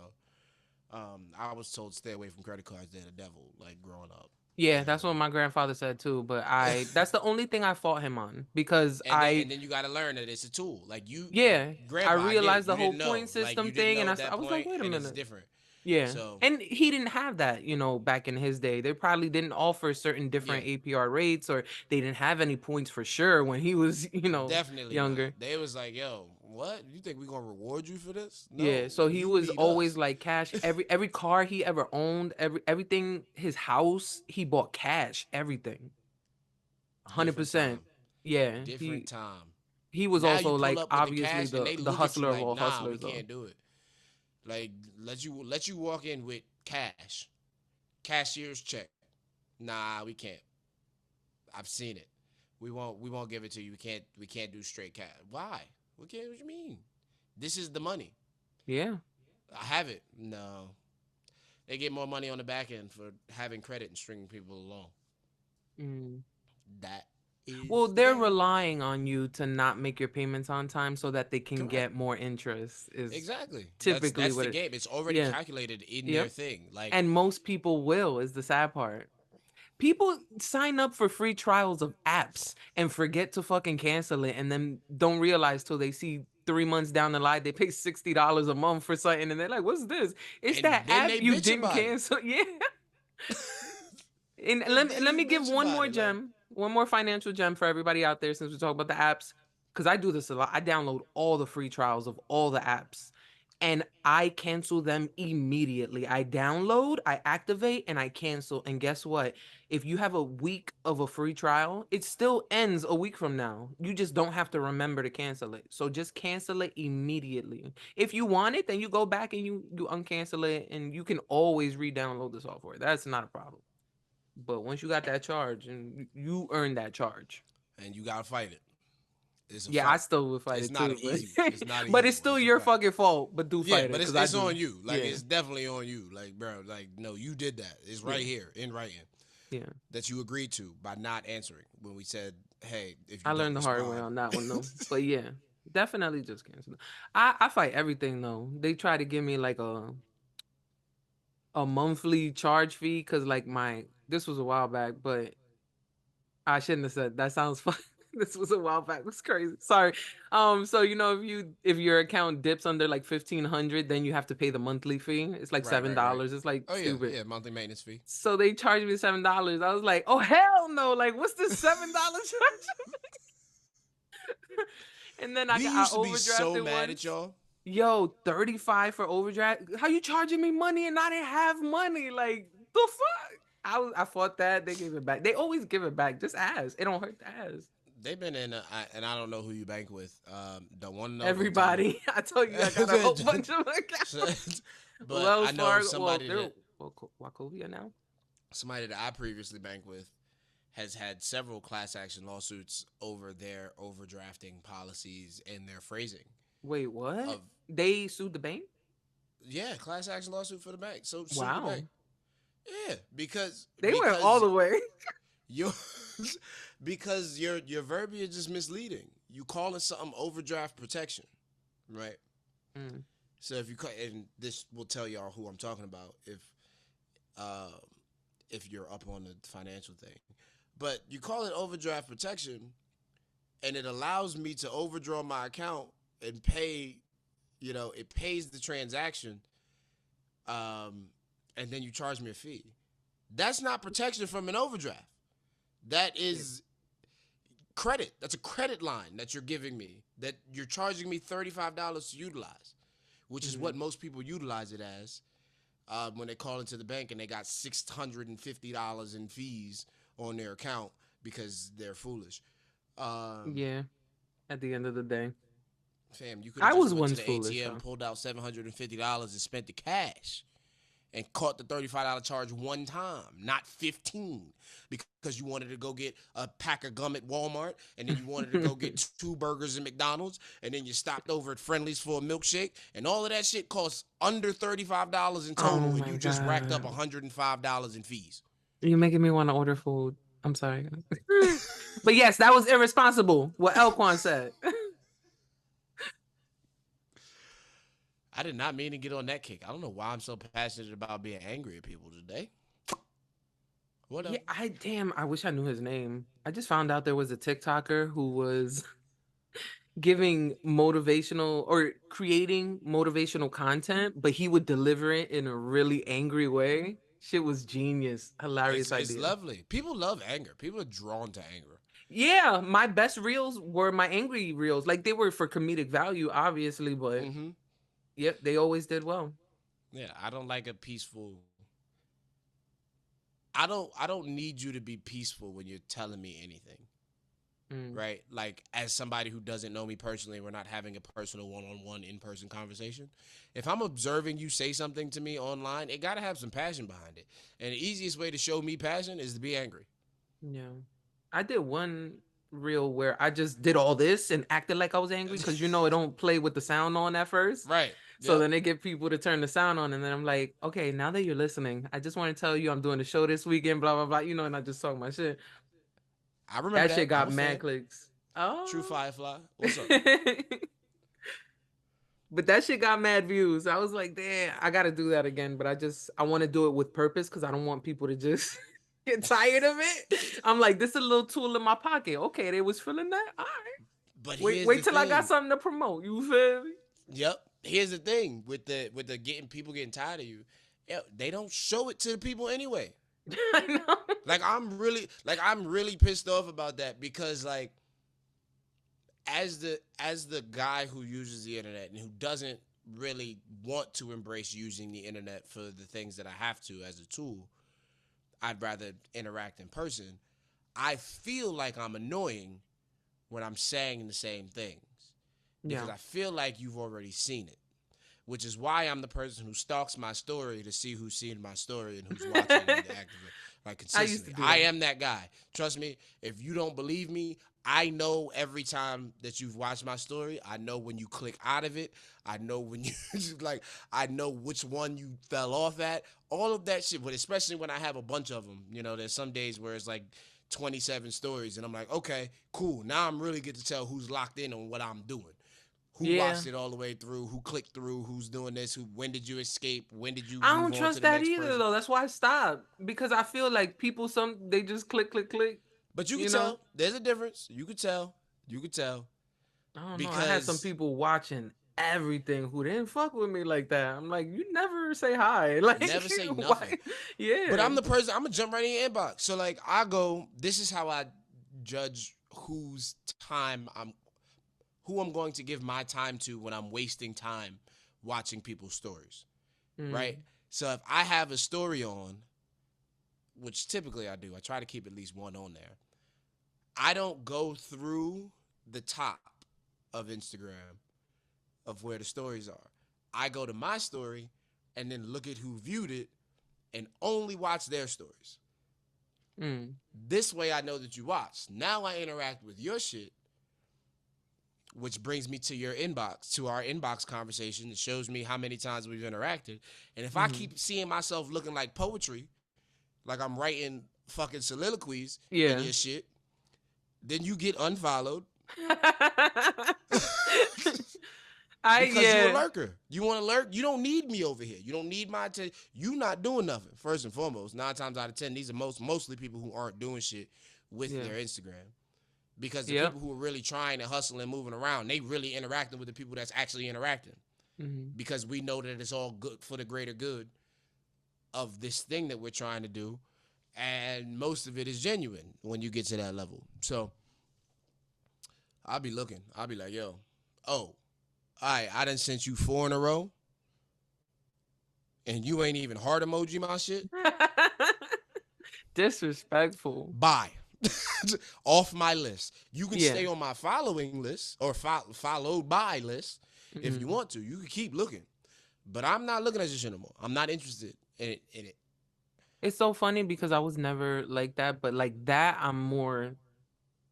I was told stay away from credit cards. They're the devil. Like growing up, Yeah, you that's what know. my grandfather said too, but I that's the only thing I fought him on because And then you got to learn that it's a tool. Like you, yeah, I grandpa, I get it. realized You the whole didn't know. point Like system you didn't thing, and know at I that was like, point, wait a and it's minute. different. Yeah. So And he didn't have that, back in his day. They probably didn't offer certain yeah, different APR rates, or they didn't have any points for sure when he was, definitely not. younger. They was like, yo, what? You think we gonna reward you for this? Yeah, No, so he you was need always us. like cash. Every car he ever owned, everything, his house, he bought cash, everything. Different 100%. time. Yeah, Different time. he was Now you also pull like up with the obviously cash and the they the look at you hustler of like, all nah, we hustlers though. can't do it. Like let you walk in with cash, cashier's check. Nah, we can't. I've seen it. We won't give it to you. We can't do straight cash. Why? We can't. What you mean? This is the money. Yeah. I have it. No, they get more money on the back end for having credit and stringing people along. Mm. That Well, is the they're game. relying on you to not make your payments on time so that they can Correct. get more interest is Exactly. That's typically that's what the it. game. It's already Yeah. calculated in their Yep. thing. Like And most people will is the sad part. People sign up for free trials of apps and forget to fucking cancel it and then don't realize till they see 3 months down the line they pay $60 a month for something and they're like, what's this? It's and that then app they you bitch didn't about it. cancel. Yeah. And And let then let you me give bitch one about more it. Like, gem, one more financial gem for everybody out there since we talk about the apps. Because I do this a lot. I download all the free trials of all the apps and I cancel them immediately. I download, I activate, and I cancel. And guess what? If you have a week of a free trial, it still ends a week from now. You just don't have to remember to cancel it. So just cancel it immediately. If you want it, then you go back and you uncancel it, and you can always re-download the software. That's not a problem. But once you got that charge and you earn that charge. and you gotta fight it. It's a Yeah, I fight. still would fight It's it not an too, but easy. It's not an but easy it's one. still It's a your fight. fucking fault. But do Yeah, fight it but it's because I it's on do. you. Like Yeah, it's definitely on you. Like bro, like no, you did that. It's right yeah, here in writing yeah. that you agreed to by not answering when we said, "Hey, if I you don't learned the hard way respond." on that one though. But yeah, definitely just cancel it. I fight everything though. They try to give me like a monthly charge fee because like my this was a while back, but I shouldn't have said that. Sounds fun. This was a while back. That's crazy. Sorry. So if your account dips under like 1,500, then you have to pay the monthly fee. It's like Right, seven right, right. dollars. It's like Oh yeah, stupid. yeah. Monthly maintenance fee. So they charged me $7. I was like, oh hell no! Like, what's this $7 charge? And then We I used to be so overdrafted mad at once. y'all. Yo, 35 for overdraft. How you charging me money and I didn't have money? Like the fuck? I fought that. They gave it back. They always give it back. Just ask. It don't hurt to ask. They've been in, and I don't know who you bank with. Don't want to know. Don't tell me. Everybody. I told you I got a whole bunch of So- accounts. but I Wells know Fargo. Well, somebody they're that Wachovia now. I previously banked with has had several class action lawsuits over their overdrafting policies and their phrasing Wait, what? of They sued the bank? yeah, class action lawsuit for the bank. So sue the bank. Wow. Yeah, because They went all because the way. your because your verbiage is misleading. You calling something overdraft protection, right? Mm. So and this will tell y'all who I'm talking about uh, if you're up on the financial thing. But you call it overdraft protection, and it allows me to overdraw my account and pay. It pays the transaction, um, and then you charge me a fee. That's not protection from an overdraft. That is credit. That's a credit line that you're giving me, that you're charging me $35 to utilize, which is Mm-hmm. what most people utilize it as when they call into the bank and they got $650 in fees on their account because they're foolish. Um, Yeah. At the end of the day, Fam, you could have I just was went to once the foolish ATM, though. pulled out $750 and spent the cash and caught the $35 charge one time, not 15, because you wanted to go get a pack of gum at Walmart, and then you wanted to go get 2 burgers at McDonald's, and then you stopped over at Friendly's for a milkshake, and all of that shit costs under $35 in Oh total, and my you just racked up god. $105 in fees. You're making me want to order food. I'm sorry. But yes, that was irresponsible. What L-Kwon said. I did not mean to get on that kick. I don't know why I'm so passionate about being angry at people today. Yeah, Whatever. I wish I knew his name. I just found out there was a TikToker who was giving motivational or creating motivational content, but he would deliver it in a really angry way. Shit was genius. Hilarious It's idea. lovely. People love anger. People are drawn to anger. Yeah, my best reels were my angry reels. Like they were for comedic value, obviously, but Mm-hmm. yep, they always did well. Yeah, I don't like a peaceful. I don't need you to be peaceful when you're telling me anything, Mm, right? Like as somebody who doesn't know me personally, we're not having a personal one-on-one in-person conversation. If I'm observing you say something to me online, it got to have some passion behind it. And the easiest way to show me passion is to be angry. yeah. I did one reel where I just did all this and acted like I was angry because it don't play with the sound on at first. Right. So Yep. then they get people to turn the sound on, and then I'm like, okay, now that you're listening, I just want to tell you I'm doing the show this weekend, blah blah blah, and I just talk my shit. I remember That shit that. I'm got a mad fan. clicks. True Oh. Firefly. What's up? But that shit got mad views. I was like, damn, I gotta do that again. But I want to do it with purpose because I don't want people to just get tired of it. I'm like, this is a little tool in my pocket. Okay, they was feeling that. All right. But Wait, here's the wait till I got thing. something to promote. You feel me? Yep. Here's the thing with the getting people getting tired of you. Yeah, they don't show it to the people anyway. I know. I'm really pissed off about that because like as the guy who uses the internet and who doesn't really want to embrace using the internet for the things that I have to as a tool, I'd rather interact in person. I feel like I'm annoying when I'm saying the same things because Yeah. I feel like you've already seen it, which is why I'm the person who stalks my story to see who's seen my story and who's watching it actively, like I used to consistently. do I that. am that guy. Trust me. If you don't believe me, I know every time that you've watched my story. I know when you click out of it. I know when you like. I know which one you fell off at. All of that shit. But especially when I have a bunch of them. There's some days where it's like 27 stories, and I'm like, okay, cool. Now I'm really get to tell who's locked in on what I'm doing, who Yeah. watched it all the way through, who clicked through, who's doing this, when did you escape, when did you I move don't on to trust the that next either person. though. That's why I stopped because I feel like people they just click click click. But you You could know. tell there's a difference. You could tell I don't know. I had some because people watching everything who didn't fuck with me like that. I'm like, you never say hi. Like, never say nothing. why? But Yeah. I'm the person. I'm gonna jump right in your inbox. So like I go. This is how I judge who I'm going to give my time to when I'm wasting time watching people's stories. Right. Mm, So if I have a story on, which typically I do, I try to keep at least one on there. I don't go through the top of Instagram of where the stories are. I go to my story and then look at who viewed it and only watch their stories. mm. This way I know that you watched. Now I interact with your shit, which brings me to your inbox, to our inbox conversation. It shows me how many times we've interacted. And if I Hmm. keep seeing myself looking like poetry, like I'm writing fucking soliloquies in Yeah. your shit, then you get unfollowed. Because you a Yeah. lurker. You want to lurk. You don't need me over here. You don't need my attention. You not doing nothing. First and foremost, 9 times out of 10, these are mostly people who aren't doing shit with Yeah. their Instagram. Because the Yep. people who are really trying to hustle and moving around, they really interacting with the people that's actually interacting. Hmm. Because we know that it's all good for the greater good of this thing that we're trying to do. And most of it is genuine when you get to that level. So I'll be looking. I'll be like, yo, oh, all right, I done sent you 4 in a row, and you ain't even heart emoji my shit. Disrespectful. Bye. Off my list. You can Yeah. stay on my following list or followed by list if you Hmm. want to. You can keep looking, but I'm not looking at this shit no more. I'm not interested in it. It's so funny because I was never like that, but like that, I'm more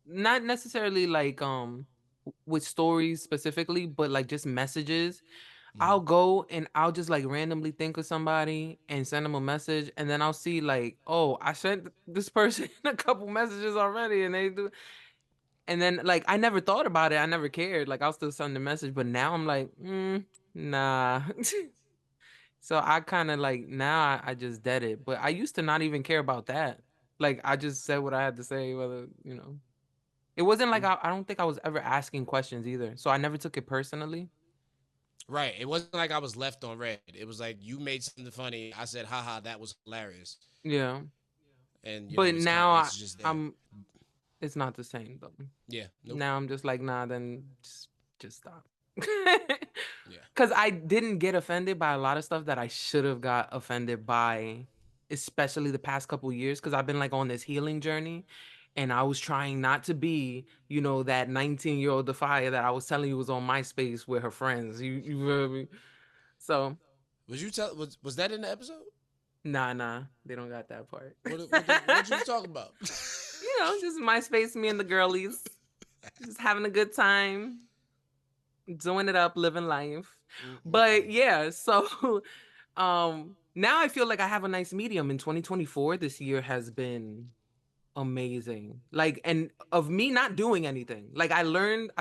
not necessarily like with stories specifically, but like just messages. I'll Mhm. go and I'll just like randomly think of somebody and send them a message, and then I'll see like, oh, I sent this person a couple messages already, and they do, and then like I never thought about it, I never cared, like I'll still send the message, but now I'm like, nah. So I kind of like now I just dead it, but I used to not even care about that. Like I just said what I had to say, whether it wasn't like I don't think I was ever asking questions either, so I never took it personally. Right. It wasn't like I was left on red. It was like you made something funny. I said, haha, that was hilarious. Yeah, And but now it's just there. I'm it's not the same though. Yeah. Nope. Now I'm just like, nah, then just stop. Yeah. Cause I didn't get offended by a lot of stuff that I should have got offended by, especially the past couple years. Cause I've been like on this healing journey, and I was trying not to be, that 19-year-old DAPHYA that I was telling you was on MySpace with her friends. You feel me? So Was that in the episode? nah, they don't got that part. What you was talking about? Just MySpace, me and the girlies, just having a good time, doing it up, living life. But Mm-mm-mm. yeah, so now I feel like I have a nice medium. In 2024, this year has been amazing. Like, and of me not doing anything. Like I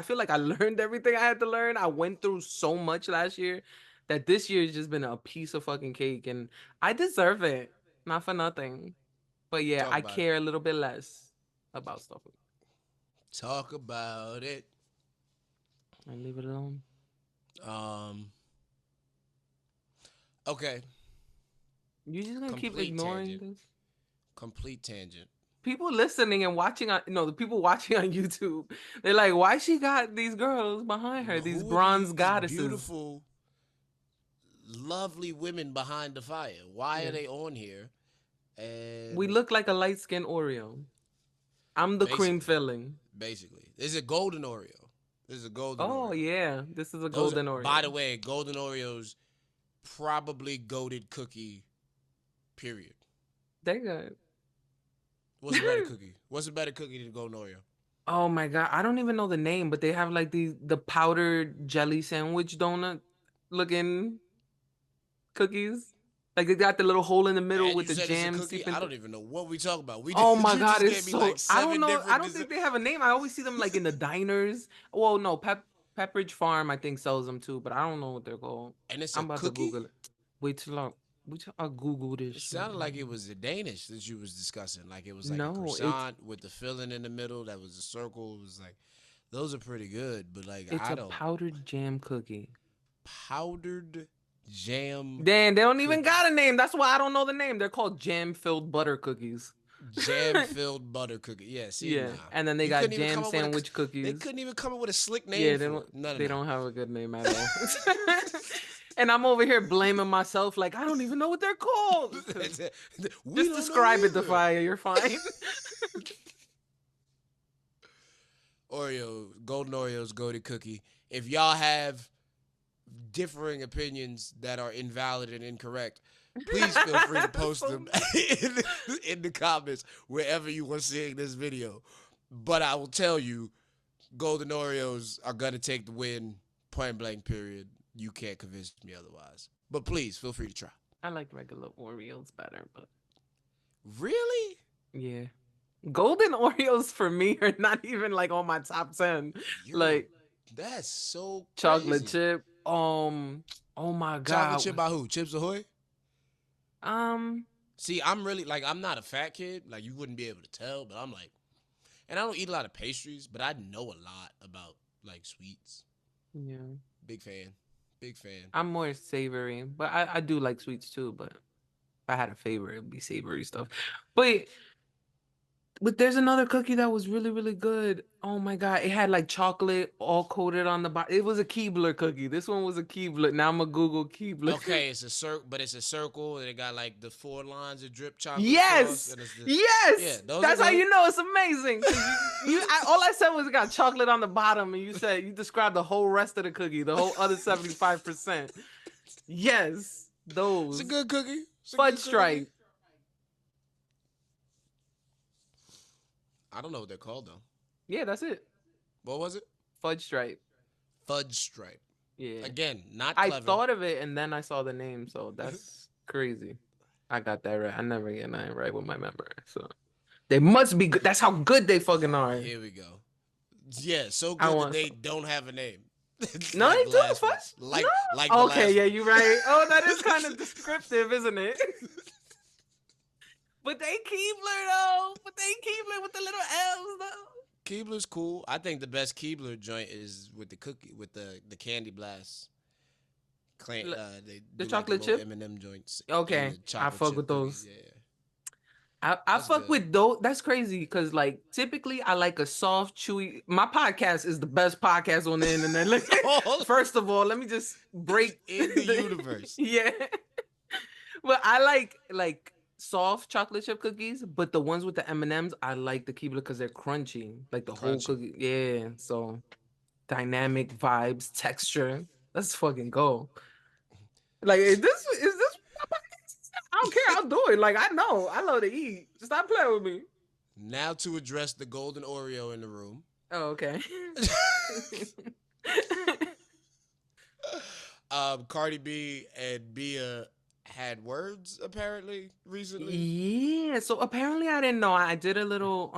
feel like I learned everything I had to learn. I went through so much last year that this year has just been a piece of fucking cake, and I deserve it. Not for nothing. But yeah, Talk I about it. care a little bit less about stuff. Talk about it. I leave it alone. Um. Okay. You just gonna keep Complete ignoring tangent. this? Complete tangent. People listening and watching on no, the people watching on YouTube, they're like, why she got these girls behind her, these Who are bronze these goddesses? beautiful, lovely women behind the fire? Why are Yeah. they on here? We And look like a light-skinned Oreo. I'm the cream basically, filling. there's a golden Oreo. There's a golden Oh Oreo. yeah, this is a Those are, golden by the Oreo. way, golden Oreos probably goated cookie. Period. They good. What's a better cookie? What's a better cookie than golden Oreo? Oh my God, I don't even know the name, but they have like the powdered jelly sandwich donut looking cookies. Like they got the little hole in the middle And with you the said it's a jam cookie. I seeping through. don't even know what we talk about. Oh my You God, just it's gave me like so I don't seven know. I different. don't think they have a name. I always see them like in the diners. Well, no, Pepperidge Farm I think sells them too, but I don't know what they're called. And it's a I'm about to cookie. Google it. Wait till I Google this It shit. sounded like it was the Danish that you was discussing. Like it was like a No, it's croissant with the filling in the middle that was a circle. It was like those are pretty good, but like it's I a don't powdered jam cookie. powdered jam Damn, they don't even cookie. got a name. That's why I don't know the name. They're called jam-filled butter cookies. Jam filled butter cookie. Yeah, see, Yeah, nah. and then they You got couldn't even jam come up with a. sandwich They cookies. couldn't even come up with a slick Yeah, name for it. None of they that. don't have a good name at all. And I'm over here blaming myself like I don't even know what they're called. Cause We just don't know describe it, either. Defia, you're fine. Oreo, golden Oreos, golden cookie. If y'all have differing opinions that are invalid and incorrect, please feel free to post So them in the comments wherever you are seeing this video. But I will tell you, golden Oreos are gonna take the win. Point blank. Period. You can't convince me otherwise. But please feel free to try. I like regular Oreos better, but Really? yeah. Golden Oreos for me are not even like on my top 10. You're Like that's so chocolate crazy. chip. oh my Chocolate god. chip by who? Chips Ahoy? Um, See, I'm really like I'm not a fat kid. Like you wouldn't be able to tell, but I'm like, and I don't eat a lot of pastries, but I know a lot about like sweets. yeah. Big fan. Big fan. I'm more savory, but I do like sweets too, but if I had a favorite, it'd be savory stuff. But there's another cookie that was really, really good. Oh my God. It had like chocolate all coated on the bottom. It was a Keebler cookie. This one was a Keebler. Now I'm a Google Keebler. Okay, it's a circle, but it's a circle, and it got like the 4 lines of drip chocolate across, Yes. and it's the yeah, Yes. those are That's how good. you know it's amazing. Because all I said was it got chocolate on the bottom, and you described the whole rest of the cookie, the whole other 75%. Yes. It's a Those. good cookie. It's a Fudge good cookie. stripe. I don't know what they're called though. Yeah, that's it. What was it? Fudge stripe. Fudge stripe. Yeah. Again, not I clever. thought of it and then I saw the name, so that's crazy. I got that right. I never get nothing right with my memory. So they must be good. That's how good they fucking are. Here we go. Yeah, so I good that want they some. don't have a name. No, Like they the do last one. first. Like the No. Okay, last yeah, one. you're right. Oh, that is kind of descriptive, isn't it? But they Keebler though. But they Keebler with the little L's though. Keebler's cool. I think the best Keebler joint is with the cookie with the candy blast. L- They The do like the chocolate little chip. M&M joints and Okay, the I chocolate fuck with chip cookies. those. Yeah, I that's fuck good. with those. That's crazy because like typically I like a soft, chewy. My podcast is the best podcast on the internet. Look, All first of all, let me just break in the universe. yeah. But I like soft chocolate chip cookies, but the ones with the M&Ms, I like to keep it because they're crunchy, like the whole Crunchy. cookie. Yeah, so dynamic vibes, texture. Let's fucking go. Like, is this my podcast? I don't care. I'll do it. Like, I know. I love to eat. Stop playing with me. Now to address the golden Oreo in the room. Oh, okay. Cardi B and Bia had words apparently recently. Yeah, so apparently I didn't know. I did a little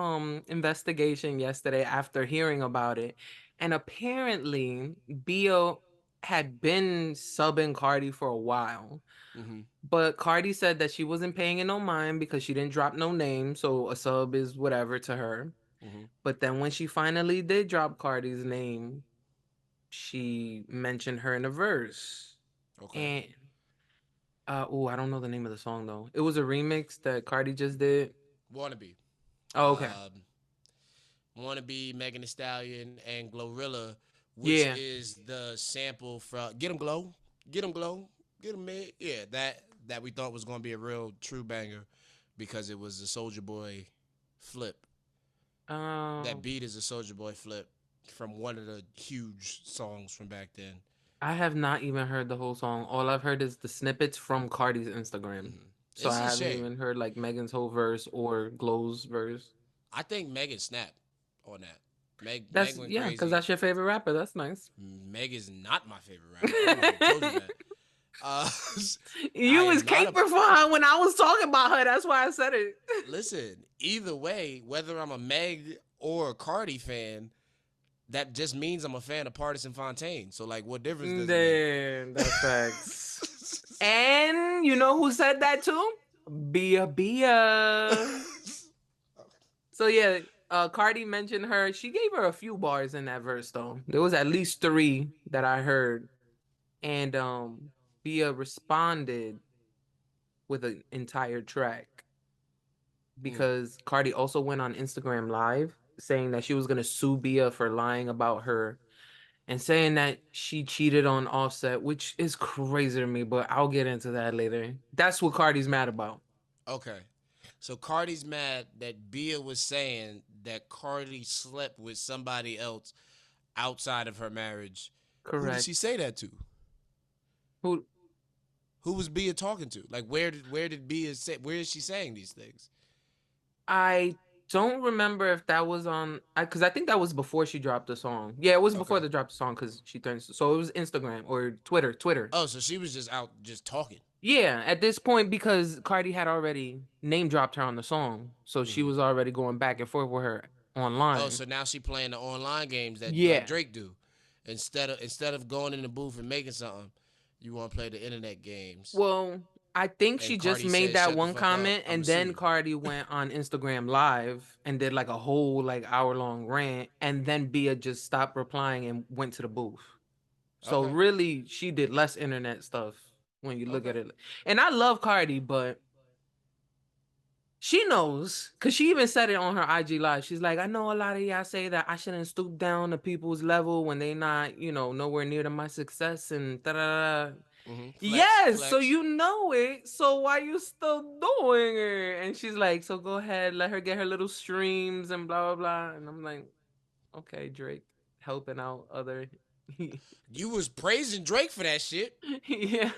investigation yesterday after hearing about it. And apparently Bio had been subbing Cardi for a while. Mm-hmm. But Cardi said that she wasn't paying it no mind because she didn't drop no name, so a sub is whatever to her. Mm-hmm. But then when she finally did drop Cardi's name, she mentioned her in a verse. Okay. And oh, I don't know the name of the song though. It was a remix that Cardi just did. Wannabe. Oh, okay. Wannabe, Megan Thee Stallion, and Glorilla, which Yeah. is the sample from Get 'em Glow, Get 'em Glow, Get 'em Mid. Yeah, that we thought was gonna be a real true banger because it was a Soldier Boy flip. That Um, beat is a Soldier Boy flip from one of the huge songs from back then. I have not even heard the whole song. All I've heard is the snippets from Cardi's Instagram. Mm-hmm. So It's I a haven't shame. even heard like Megan's whole verse or Glow's verse. I think Megan snapped on that. Meg That's went yeah, because crazy. that's your favorite rapper. That's nice. Meg is not my favorite rapper. I already told you that. Uh, I You was am not a caping for her when I was talking about her. That's why I said it. listen. Either way, whether I'm a Meg or a Cardi fan, that just means I'm a fan of Partisan Fontaine. So like, what difference does it make? Damn, that's facts. And you know who said that too? Bia. So yeah, Cardi mentioned her. She gave her a few bars in that verse though. There was at least three that I heard. And Bia responded with an entire track Mm, because Cardi also went on Instagram Live saying that she was gonna sue Bia for lying about her and saying that she cheated on Offset, which is crazy to me, but I'll get into that later. That's what Cardi's mad about. okay. So Cardi's mad that Bia was saying that Cardi slept with somebody else outside of her marriage. Who did she Correct. say that to? Who Who was Bia talking to? Like where did Bia say where is she saying these things? I don't remember if that was on because I think that was before she dropped the song. Yeah, it was before Okay. the drop the song because she turns so it was Instagram or Twitter. Twitter. Oh, so she was just out just talking. Yeah, at this point because Cardi had already name dropped her on the song, so she Hmm. was already going back and forth with her Oh, online. so now she playing the online games that like Yeah. Drake do. Instead of going in the booth and making something, you want to play the internet games. Well, I think she And just Cardi made said, that "Shut the one fuck up. comment, I'ma and sue then you." Cardi went on Instagram Live and did like a whole like hour long rant, and then Bia just stopped replying and went to the booth. So Okay. really, she did less internet stuff when you look Okay. at it. And I love Cardi, but she knows because she even said it on her IG live. She's like, I know a lot of y'all say that I shouldn't stoop down to people's level when they not, nowhere near to my success and da da da. Flex, Yes, so flex. you know it. So why you still doing it? And she's like, so go ahead, let her get her little streams and blah blah blah. And I'm like, okay, Drake helping out other. You was praising Drake for that shit. Yeah,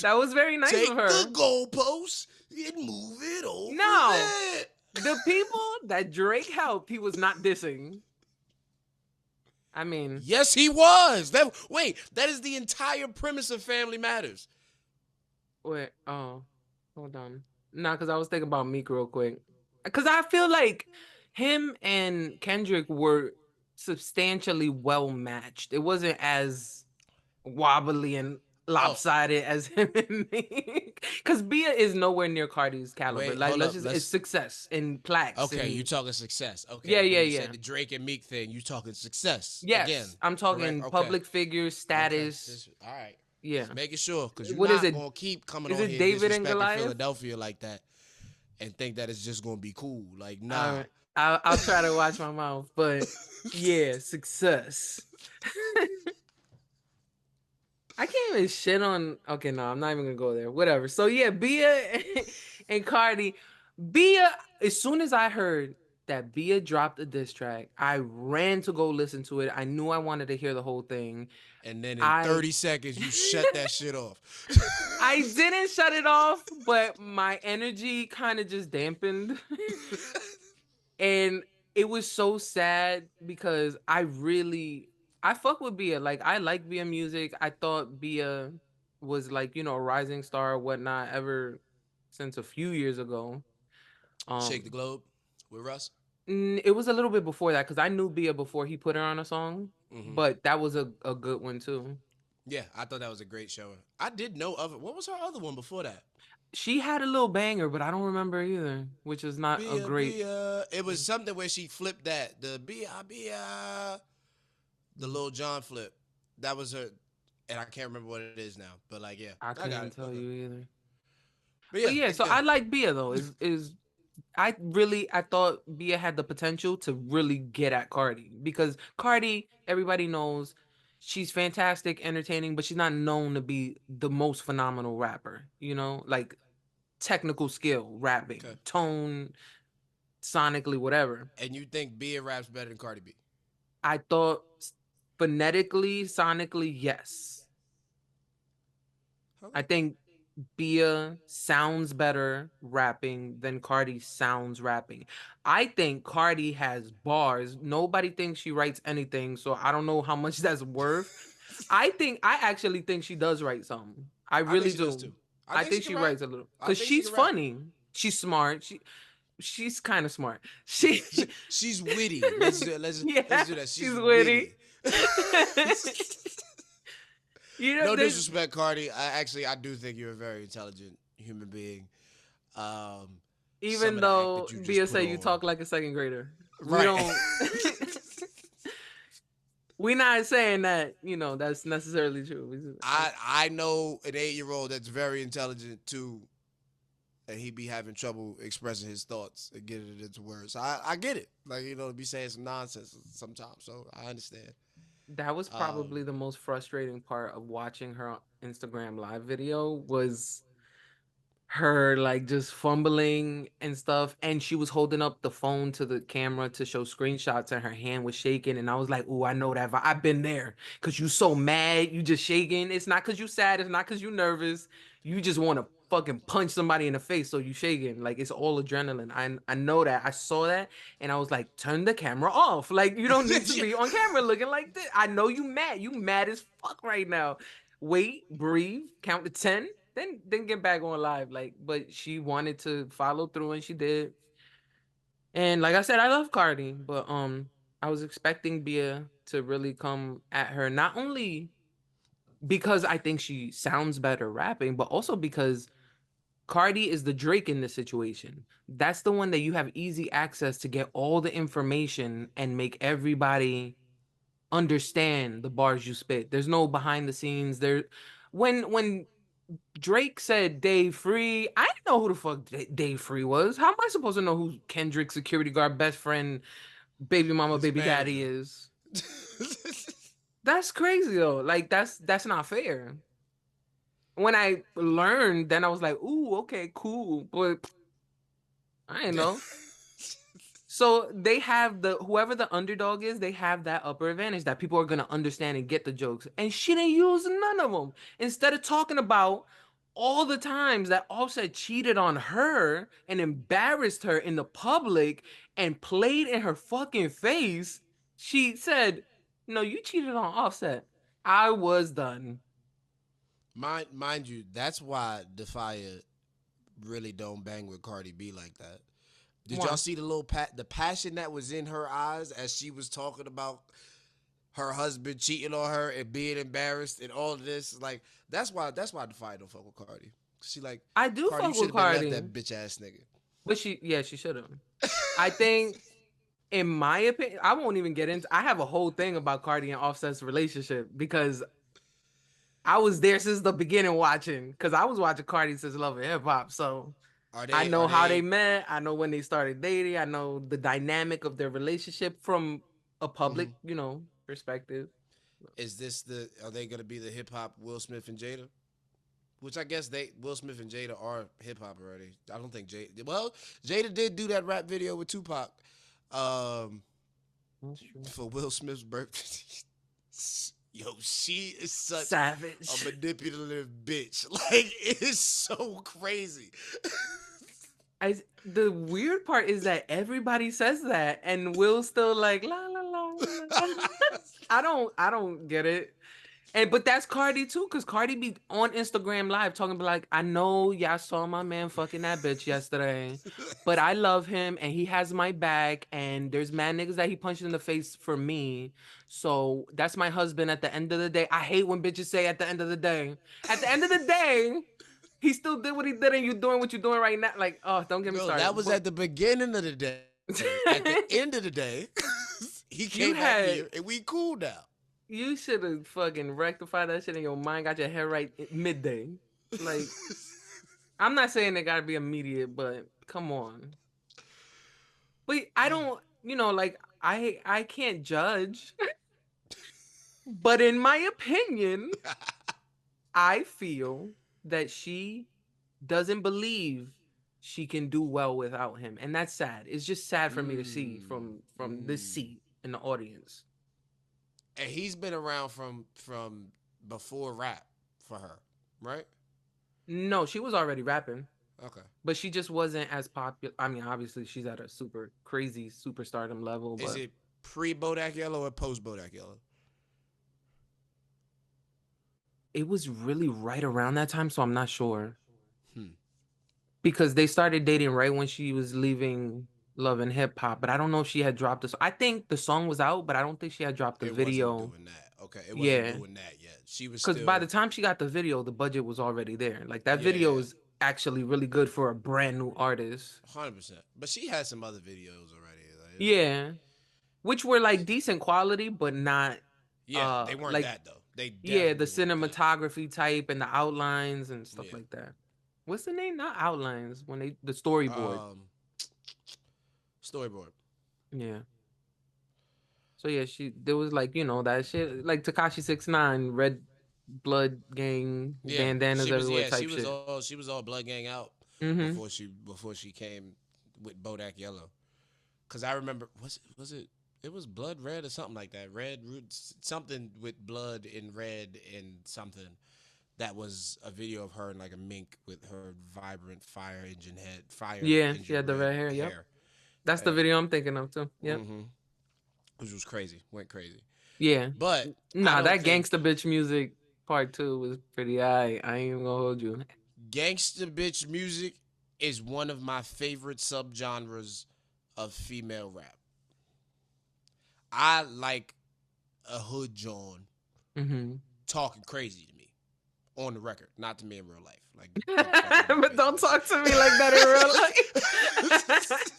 that was very nice of Take the her. goalpost and move it over No, there. the people that Drake helped, he was not dissing. I mean, Yes, he was. That is the entire premise of Family Matters. wait, oh, hold on. Nah, because I was thinking about Meek real quick. Because I feel like him and Kendrick were substantially well matched. It wasn't as wobbly and Oh, lopsided as him and Meek. Because Bia is nowhere near Cardi's caliber. wait, Like, hold let's up. just, it's Let's. success and plaques Okay, you and talking success. yeah, Okay, yeah, when you yeah. said the Drake and Meek thing, you talking success Yes, again. I'm Correct. talking Okay. public figures, Okay. status. Just all right. Yeah. Just making sure, cause you're What is not it? gonna keep coming Is on it here David and disrespecting Goliath? Philadelphia like that, and think that it's just gonna be cool. Like, All nah. right. I'll try to watch my mouth, but yeah, success. I can't even shit on. Okay, no, I'm not even gonna go there. Whatever. So yeah, Bia and Cardi. Bia. As soon as I heard that Bia dropped a diss track, I ran to go listen to it. I knew I wanted to hear the whole thing. And then in I 30 seconds, you shut that shit off. I didn't shut it off, but my energy kind of just dampened. And it was so sad because I fuck with Bia. Like I like Bia music. I thought Bia was like, a rising star or whatnot ever since a few years ago. Shake the Um globe with Russ. it was a little bit before that because I knew Bia before he put her on a song, but that was a good one too. Yeah, I thought that was a great show. I did know of it. What was her other one before that? She had a little banger, but I don't remember either, which is not a great. It was something where she flipped that. The Lil John flip. That was her. And I can't remember what it is now. But like, yeah, I I got couldn't it. tell Okay. you either. But But yeah, yeah, so yeah. I like Bia though. Is I thought Bia had the potential to really get at Cardi because Cardi, everybody knows she's fantastic, entertaining, but she's not known to be the most phenomenal rapper, like technical skill, Okay. rapping, tone, sonically, whatever. And you think Bia raps better than Cardi B? I thought phonetically, sonically, yes. I Okay. think Bia sounds better rapping than Cardi sounds rapping. I think Cardi has bars. Nobody thinks she writes anything, so I don't know how much that's worth. I actually think she does write something. I I think really she does do. too. I I think she think can she rap. writes a little I because think she she's can rap. funny. She's smart. She's kind of smart. She She's witty. Let's yeah, do that. she's She's witty. witty. No There's disrespect, Cardi. I do think you're a very intelligent human being. Um, some even of the act though that you just Bia put say you on, talk like a second grader. We right? don't we're not saying that, that's necessarily true. I know an 8-year old that's very intelligent too, and he be having trouble expressing his thoughts and getting it into words. I get it. Like be saying some nonsense sometimes. So I understand. That was Um, probably the most frustrating part of watching her Instagram live video was her like just fumbling and stuff, and she was holding up the phone to the camera to show screenshots and her hand was shaking, and I was like, "Oh, I know that I've been there because you so mad, you just shaking. It's not because you sad, it's not because you nervous, you just want to fucking punch somebody in the face, so you shaking. Like it's all adrenaline. I know that. I saw that, and I was like, turn the camera off. Like you don't need to be on camera looking like this. I know you mad as fuck right now. Wait, breathe, count to 10, then get back on live. Like, but she wanted to follow through and she did. And like I said, I love Cardi, but I was expecting Bia to really come at her, not only because I think she sounds better rapping, but also because Cardi is the Drake in this situation. That's the one that you have easy access to get all the information and make everybody understand the bars you spit. There's no behind the scenes. When Drake said Dave Free, I didn't know who the fuck Dave Free was. How am I supposed to know who Kendrick's security guard, best friend, baby mama, His baby daddy manager. is? That's crazy though. Like that's not fair. When I learned, then I was like, "Ooh, okay, cool." But I didn't know. So they have the whoever the underdog is, they have that upper advantage that people are gonna understand and get the jokes. And she didn't use none of them. Instead of talking about all the times that Offset cheated on her and embarrassed her in the public and played in her fucking face, she said, "No, you cheated on Offset." I was done. Mind you, that's why DAPHYA really don't bang with Cardi B like that. Did y'all Why? see the passion that was in her eyes as she was talking about her husband cheating on her and being embarrassed and all of this? Like that's why DAPHYA don't fuck with Cardi. She like, I do Cardi, you fuck should with have been left Cardi, that bitch ass nigga. but she should have. I think in my opinion, I won't even get into. I have a whole thing about Cardi and Offset's relationship because I was there since the beginning watching. Because I was watching Cardi since Love and Hip Hop, so Are I they? Are know how they they? met. I know when they started dating. I know the dynamic of their relationship from a public, Mhm. perspective. Is this the? Are they gonna be the hip hop Will Smith and Jada? Which I guess Will Smith and Jada are hip hop already. I don't think Jada. Well, Jada did do that rap video with Tupac, um, That's true. for Will Smith's birthday. Yo, she is such a Savage. manipulative bitch. Like, it is so crazy. The weird part is that everybody says that, and Will's still like la la la la la. I don't get it. And but that's Cardi too, cause Cardi be on Instagram Live talking about like, I know y'all saw my man fucking that bitch yesterday, but I love him and he has my back. And there's mad niggas that he punched in the face for me, so that's my husband. At the end of the day, I hate when bitches say at the end of the day. At the end of the day, he still did what he did, and you doing what you're doing right now. Like, oh, don't get me Bro, that started. was But at the beginning of the day. At the end of the day, he you came at me had and we cool now. you should have fucking rectified that shit in your mind. Got your head right at midday. Like, I'm not saying it gotta be immediate, but come on. But I don't, like I can't judge. But in my opinion, I feel that she doesn't believe she can do well without him, and that's sad. It's just sad for me to see Mm, from this mm. seat in the audience. And he's been around from before rap for her, right? No, she was already rapping, Okay. but she just wasn't as popular. I mean, obviously, she's at a super crazy superstardom level, Is but it pre Bodak Yellow or post Bodak Yellow? it was really right around that time, so I'm not sure Hmm. because they started dating right when she was leaving Love and Hip Hop. But I don't know if she had dropped this. I think the song was out, but I don't think she had dropped the It wasn't video. doing that. Okay, it wasn't Yeah, doing that yet. She was because by still, the time she got the video, the budget was already there. Like that yeah, video yeah, is actually really good for a brand new artist. 100%. But she had some other videos already. Like, it was like, Yeah, which were like decent quality, but not yeah, they weren't like that though. They yeah, the definitely weren't that. cinematography type and the outlines and stuff Yeah. like that. What's the name? Not outlines, when they the storyboard. Um, Storyboard. Yeah. So yeah, she there was like, that shit like Takashi 69, Red Blood Gang, Yeah, bandanas she was. everywhere Yeah, type shit. she was all blood gang out Mm-hmm. before she came with Bodak Yellow. Cause I remember was it it was blood red or something like that. Red roots something with blood in red and something. That was a video of her in like a mink with her vibrant fire Yeah, she engine had the red red hair. Yep. hair. That's the And video I'm thinking of too. Yep. mm-hmm, which was crazy, went crazy. Yeah. But I Nah, don't that think gangsta bitch music part two was pretty I ain't even gonna hold you. gangster bitch music is one of my favorite subgenres of female rap. I like a hood John Mm-hmm. talking crazy to me on the record, not to me in real life. Like, get the fuck out of my But face with don't that shit. talk to me like that in real life.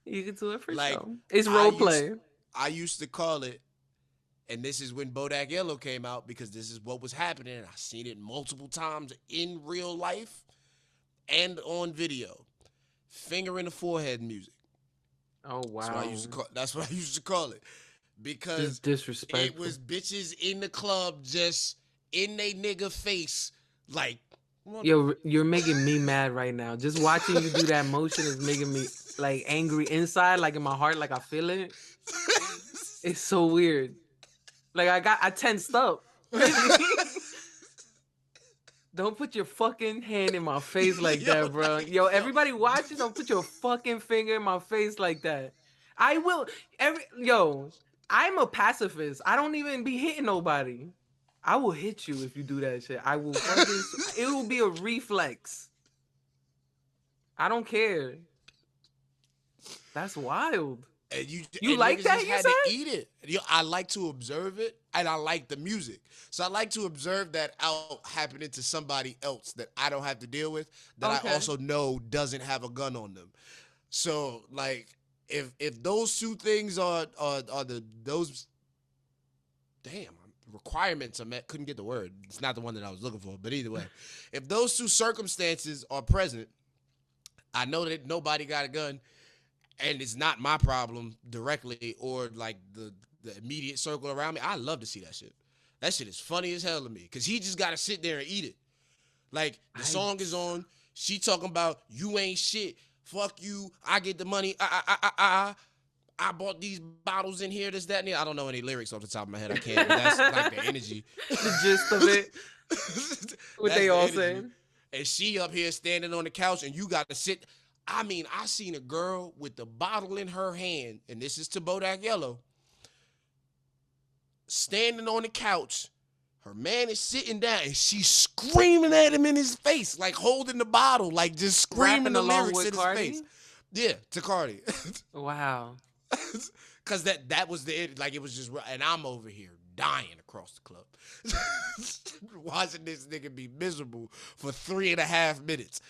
You can do it for Like, show. It's I role used play. I used to call it, and this is when Bodak Yellow came out because this is what was happening. I seen it multiple times in real life and on video. Finger in the forehead music. Oh That's what I used wow. to call. That's what I used to call it because Just it disrespectful. was bitches in the club just in they nigga face like Yo, you're making me mad right now. Just watching you do that motion is making me like angry inside, like in my heart, like I feel it. It's so weird. Like I tensed up. Really? Don't put your fucking hand in my face like yo, that, bro. Yo, yo. everybody watching, don't put your fucking finger in my face like that. I will I'm a pacifist. I don't even be hitting nobody. I will hit you if you do that shit. I will fucking it will be a reflex. I don't care. That's wild. And you You and like niggas that, just you had to said? eat it. I like to observe it, and I like the music. So I like to observe that out happening to somebody else that I don't have to deal with, that I Okay. also know doesn't have a gun on them. So like, if those two things are the those damn requirements I met, couldn't get the word. It's not the one that I was looking for, but either way, if those two circumstances are present, I know that nobody got a gun, and it's not my problem directly or like the immediate circle around me. I love to see that shit. That shit is funny as hell to me because he just got to sit there and eat it. Like the I song is on, she talking about you ain't shit. Fuck you. I get the money. I bought these bottles in here, this, that, and the. I don't know any lyrics off the top of my head. I can't, but that's like the energy. the gist of it, what That's they the all energy. saying. And she up here standing on the couch, and you got to sit. I mean, I seen a girl with the bottle in her hand, and this is to Bodak Yellow, standing on the couch. Her man is sitting down, and she's screaming at him in his face, like holding the bottle, like just screaming Rapping the along lyrics with in his face. Cardi? Yeah, to Cardi. Wow. Cause that was the like it was just, and I'm over here dying across the club, watching this nigga be miserable for 3.5 minutes,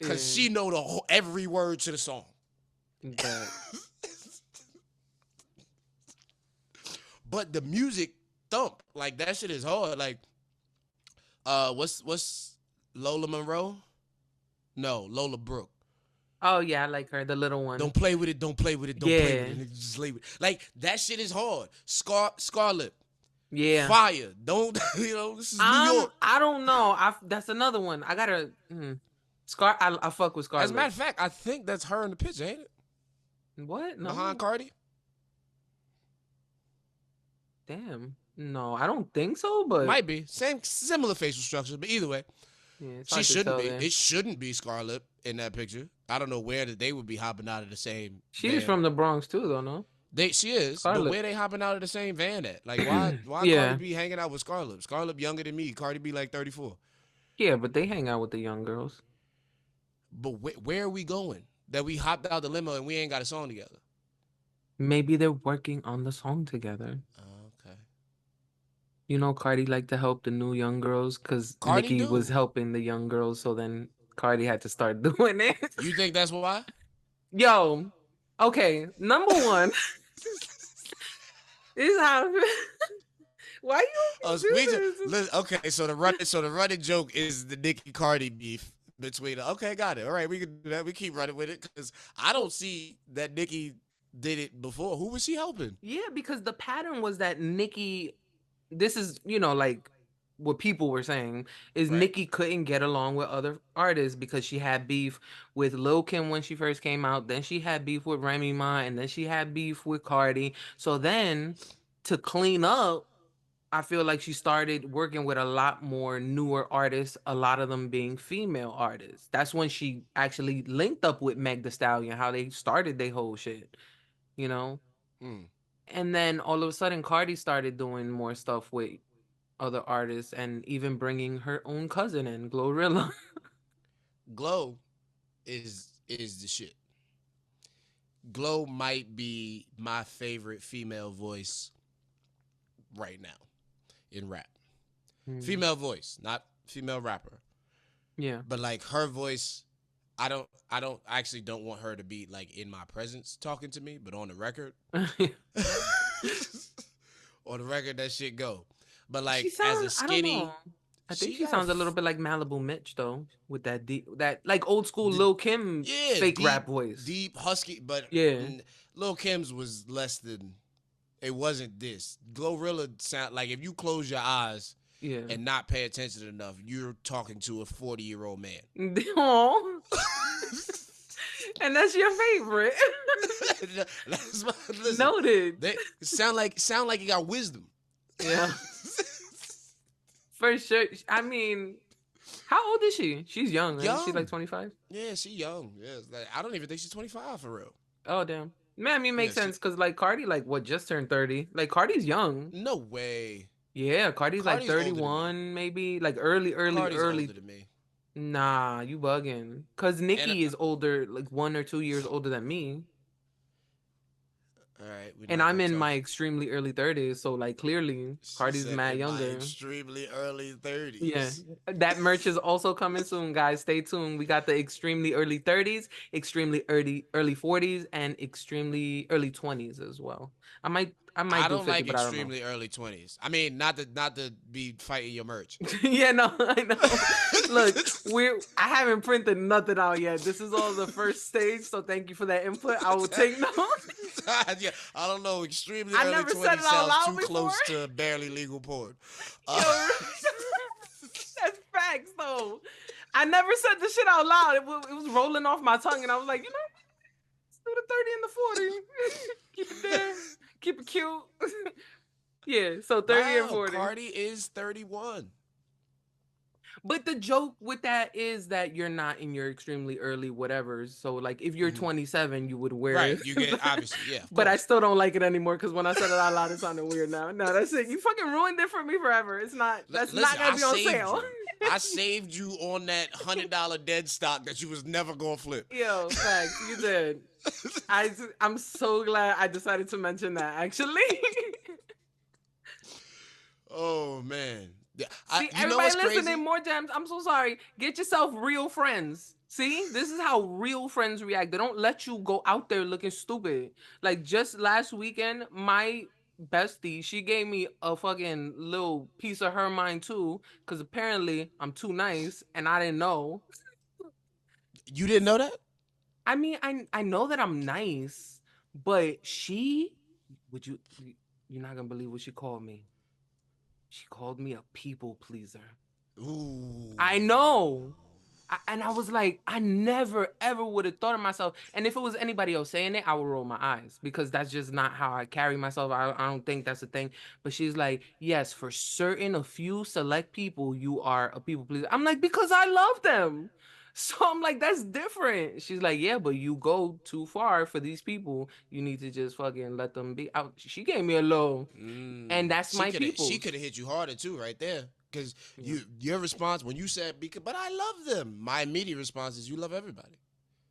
cause Yeah. she know the whole, every word to the song. But But the music thump, like that shit is hard. Like what's Lola Monroe? No, Lola Brooke. oh yeah, I like her, the little Don't one. play with it. Don't play with it. Don't play with Yeah. it. Nigga, just leave it. Like that shit is hard. Scarlet, Yeah. fire. Don't this is New York. I don't know. That's another one. I gotta Scar I fuck with As a matter Scarlet. of fact, I think that's her in the picture, ain't it? What? Behind No. Cardi. Damn. No, I don't think so, but Might be. Same similar facial structure, but either way, yeah, it's she hard to shouldn't tell be. there. It shouldn't be Scarlet in that picture. I don't know where that they would be hopping out of the same She's van. from the Bronx too, though, no? She is, but Scarlet. where they hopping out of the same van at? Like why Cardi Yeah. B hanging out with Scarlet? Scarlet younger than me. Cardi B like 34. Yeah, but they hang out with the young girls. But where are we going? That we hopped out the limo and we ain't got a song together. Maybe they're working on the song together. Okay. You know, Cardi liked to help the new young girls because Cardi Nicki was do. helping the young girls, so then Cardi had to start doing it. You think that's why? Yo, okay, number one is how. Why you Oh, always do this? listen, okay, so the running joke is the Nicki Cardi beef between. Okay, got it. All right, we can do that. We keep running with it because I don't see that Nicki did it before. Who was she helping? Yeah, because the pattern was that Nicki, this is, like what people were saying, is Right. Nicki couldn't get along with other artists because she had beef with Lil Kim when she first came out. Then she had beef with Remy Ma, and then she had beef with Cardi. So then to clean up, I feel like she started working with a lot more newer artists, a lot of them being female artists. That's when she actually linked up with Meg Thee Stallion, how they started their whole shit, you know? Mm. And then all of a sudden, Cardi started doing more stuff with other artists and even bringing her own cousin in, Glorilla. Glow is the shit. Glow might be my favorite female voice right now in rap. Mm. Female voice, not female rapper. Yeah. But like her voice, I actually don't want her to be like in my presence talking to me, but on the record, on the record that shit go. But She like as a sounds, I don't know. skinny, I think she she got a sounds a little bit like Malibu Mitch though, with that deep, that like old school the, Lil Kim yeah, fake rap voice. deep husky, but Yeah, Lil Kim's was less than. It wasn't this. Glorilla sound like if you close your eyes yeah. and not pay attention enough, you're talking to a 40-year-old man. Aw. And that's your favorite. Listen, Noted. they sound like you got wisdom. Yeah, for sure. I mean, how old is she? She's young, right? She's like Young. 25. Yeah, she young. Yeah, like, I don't even think she's 25 for real. Oh, damn. Man, I mean, Yeah, makes sense because like Cardi, like what, just turned 30. Like Cardi's young. no way. Yeah, Cardi's like Cardi's older than me. 31, maybe like early, early, Cardi's older early. than me. Nah, you bugging. Cause And Nicki is older, like 1 or 2 years older than me, all right, we're and not I'm gonna in talk. my extremely early 30s. So like clearly, She Cardi's said mad in my younger. extremely early Yeah, 30s. that merch is also coming soon, guys. Stay tuned. We got the extremely early 30s, extremely early 40s, and extremely early 20s as well. I might I do don't 50, like but I don't know. extremely early 20s. I mean, not to be fighting your merch. Yeah, no, I know. Look, I haven't printed nothing out yet. This is all the first stage, so thank you for that input. I will take notes. Yeah, I don't know. Extremely I early never said 20s it out sounds loud too before. close to barely legal porn. Yo, that's facts though. I never said the shit out loud. It was rolling off my tongue, and I was like, let's do the 30 and the 40. Keep it there. Keep it cute. Yeah, so 30 and Wow, 40. Cardi is 31. But the joke with that is that you're not in your extremely early whatever. So like if you're Mhm. 27, you would wear Right, it. you get obviously, yeah, of But I course. still don't like it anymore because when I said it out loud, it sounded weird now. No, that's it. You fucking ruined it for me forever. That's not Listen, gonna be on sale. I saved you on that $100 dead stock that you was never gonna flip. Yo, facts, you did. I'm so glad I decided to mention that actually. Oh man, yeah, See, you know everybody what's listening, crazy? more gems. I'm so sorry. Get yourself real friends. See, this is how real friends react. They don't let you go out there looking stupid. Like just last weekend, my bestie, she gave me a fucking little piece of her mind too, because apparently I'm too nice and I didn't know. You didn't know that? I mean, I know that I'm nice, but would you're not gonna believe what she called me. She called me a people pleaser. Ooh. I know. And I was like, I never ever would have thought of myself. And if it was anybody else saying it, I would roll my eyes because that's just not how I carry myself. I don't think that's a thing. But she's like, yes, for certain, a few select people, you are a people pleaser. I'm like, because I love them. So I'm like, that's different. She's like, yeah, but you go too far for these people. You need to just fucking let them be out. She gave me a low, and that's my She people's. could have hit you harder too, right there. Because Yeah. your response when you said because, but I love them. My immediate response is you love everybody,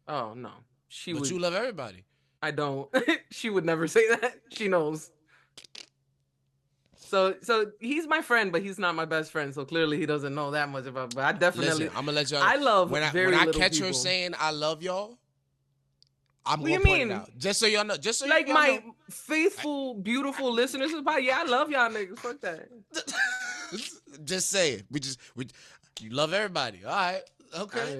Oh no, she but you would. love everybody. I don't. She would never say that. She knows. So he's my friend, but he's not my best friend. So clearly he doesn't know that much about. But I Listen, definitely, I'm gonna let y'all know I love when very I little catch her people. saying I love y'all, I'm What do gonna you point it mean? out just so y'all know. Just so Like y'all my know. faithful, beautiful listeners of pod. Yeah, I love y'all niggas. Fuck that. Just say it. We you love everybody. All right. Okay.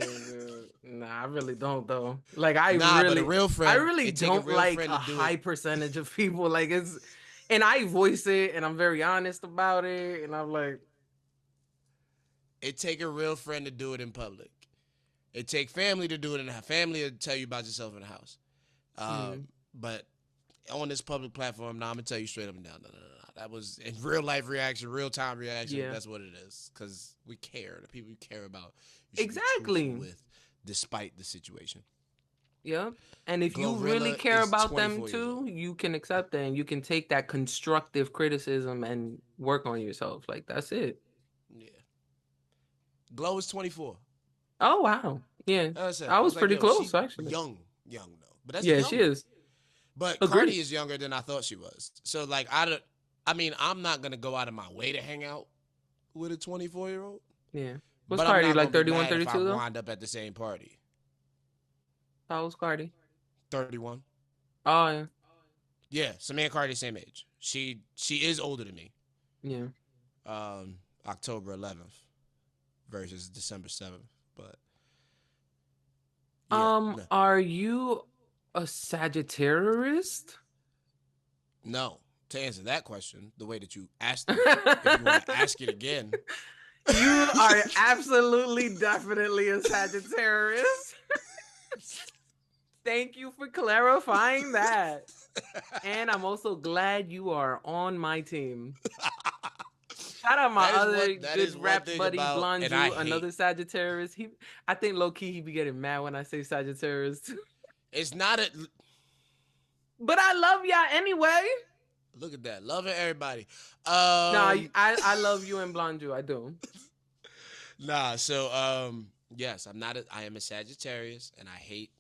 Nah, I really don't though. Like I Nah, but a really, real I friend, really it take a don't real like friend a to do it. high percentage of people. Like and I voice it, and I'm very honest about it, and I'm like, It take a real friend to do it in public. It take family to do it in the house. Family will tell you about yourself in the house. mm, But on this public platform, now I'm gonna tell you straight up and down. No, no, no, no. That was in real life reaction, real time reaction. yeah, That's what it is. Because we care. The people you care about, you should be truthful exactly. with, despite the situation. Yeah. And if you really Glorilla care is about them 24 years too, old. you can accept it and you can take that constructive criticism and work on yourself. Like that's it. Yeah. Glow is 24. Oh wow. Yeah. As I said, I I was was like, pretty yo, close she actually. young, young though. But that's Yeah, she young. is. But Agree. Cardi is younger than I thought she was. So like I mean, I'm not gonna go out of my way to hang out with a 24-year-old, Yeah. Was but I'm Cardi not like gonna be 31, mad if I 32 though? wind up at the same party. How was Cardi? 31. Oh yeah. Yeah, Samantha Cardi, same age. She is older than me. Yeah. October 11th versus December 7th. But yeah, no, Are you a Sagittarius? no. To answer that question, the way that you asked it, if you want to You ask it again, are absolutely definitely a Sagittarius. Thank you for clarifying that. And I'm also glad you are on my team. Shout out my other that good is one rap thing buddy, about, and I Blonju, hate. another Sagittarius. I think low key he be getting mad when I say Sagittarius. It's not a But I love y'all anyway. look at that, loving everybody. Nah, Um, I love you and Blonju. I do. nah. So yes, I am a Sagittarius, and I hate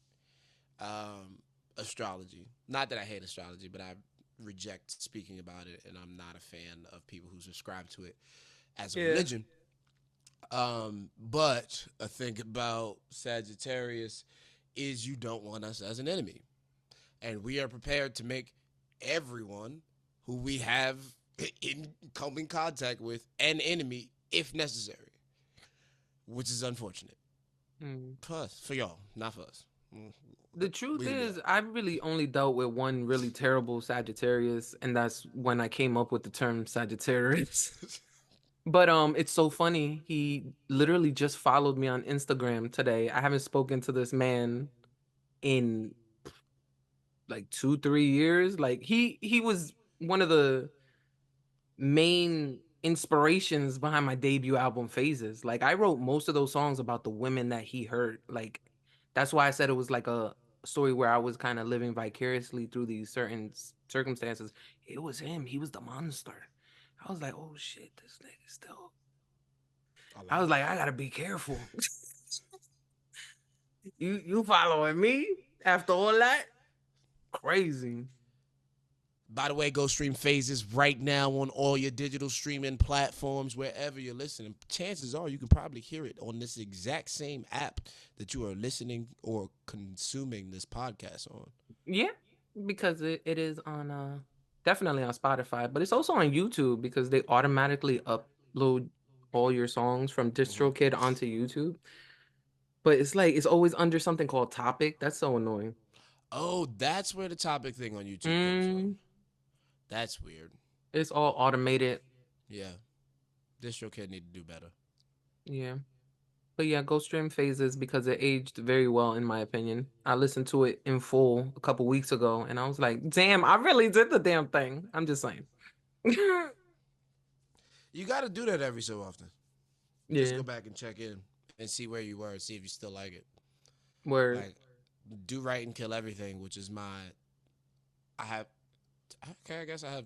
astrology. Not that I hate astrology, but I reject speaking about it, and I'm not a fan of people who subscribe to it as a Yeah. religion. But a thing about Sagittarius is you don't want us as an enemy, and we are prepared to make everyone who we have come in contact with an enemy if necessary, which is unfortunate. Mm. For y'all, not for us. The truth We can be is, out. I've really only dealt with one really terrible Sagittarius, and that's when I came up with the term Sagittarius. But it's so funny. He literally just followed me on Instagram today. I haven't spoken to this man in like 2, 3 years. Like he was one of the main inspirations behind my debut album Phases. Like I wrote most of those songs about the women that he hurt. Like that's why I said it was like a story where I was kind of living vicariously through these certain circumstances. It was him. He was the monster. I was like, oh shit, this nigga still. I I like was it. like, I gotta be careful. You following me after all that? Crazy. By the way, go stream Phases right now on all your digital streaming platforms, wherever you're listening. Chances are you can probably hear it on this exact same app that you are listening or consuming this podcast on. Yeah, because it is on definitely on Spotify, but it's also on YouTube because they automatically upload all your songs from Mm-hmm. DistroKid onto YouTube. But it's like it's always under something called topic. That's so annoying. Oh, that's where the topic thing on YouTube comes from. Mm, That's weird. it's all automated. Yeah, this show kid need to do better. Yeah. But yeah, go stream Phases because it aged very well in my opinion. I listened to it in full a couple weeks ago and I was like, damn, I really did the damn thing. I'm just saying. You got to do that every so often. Just Yeah. go back and check in and see where you were and see if you still like it. Word. Like, do right and kill everything, which is I have, okay, I guess I have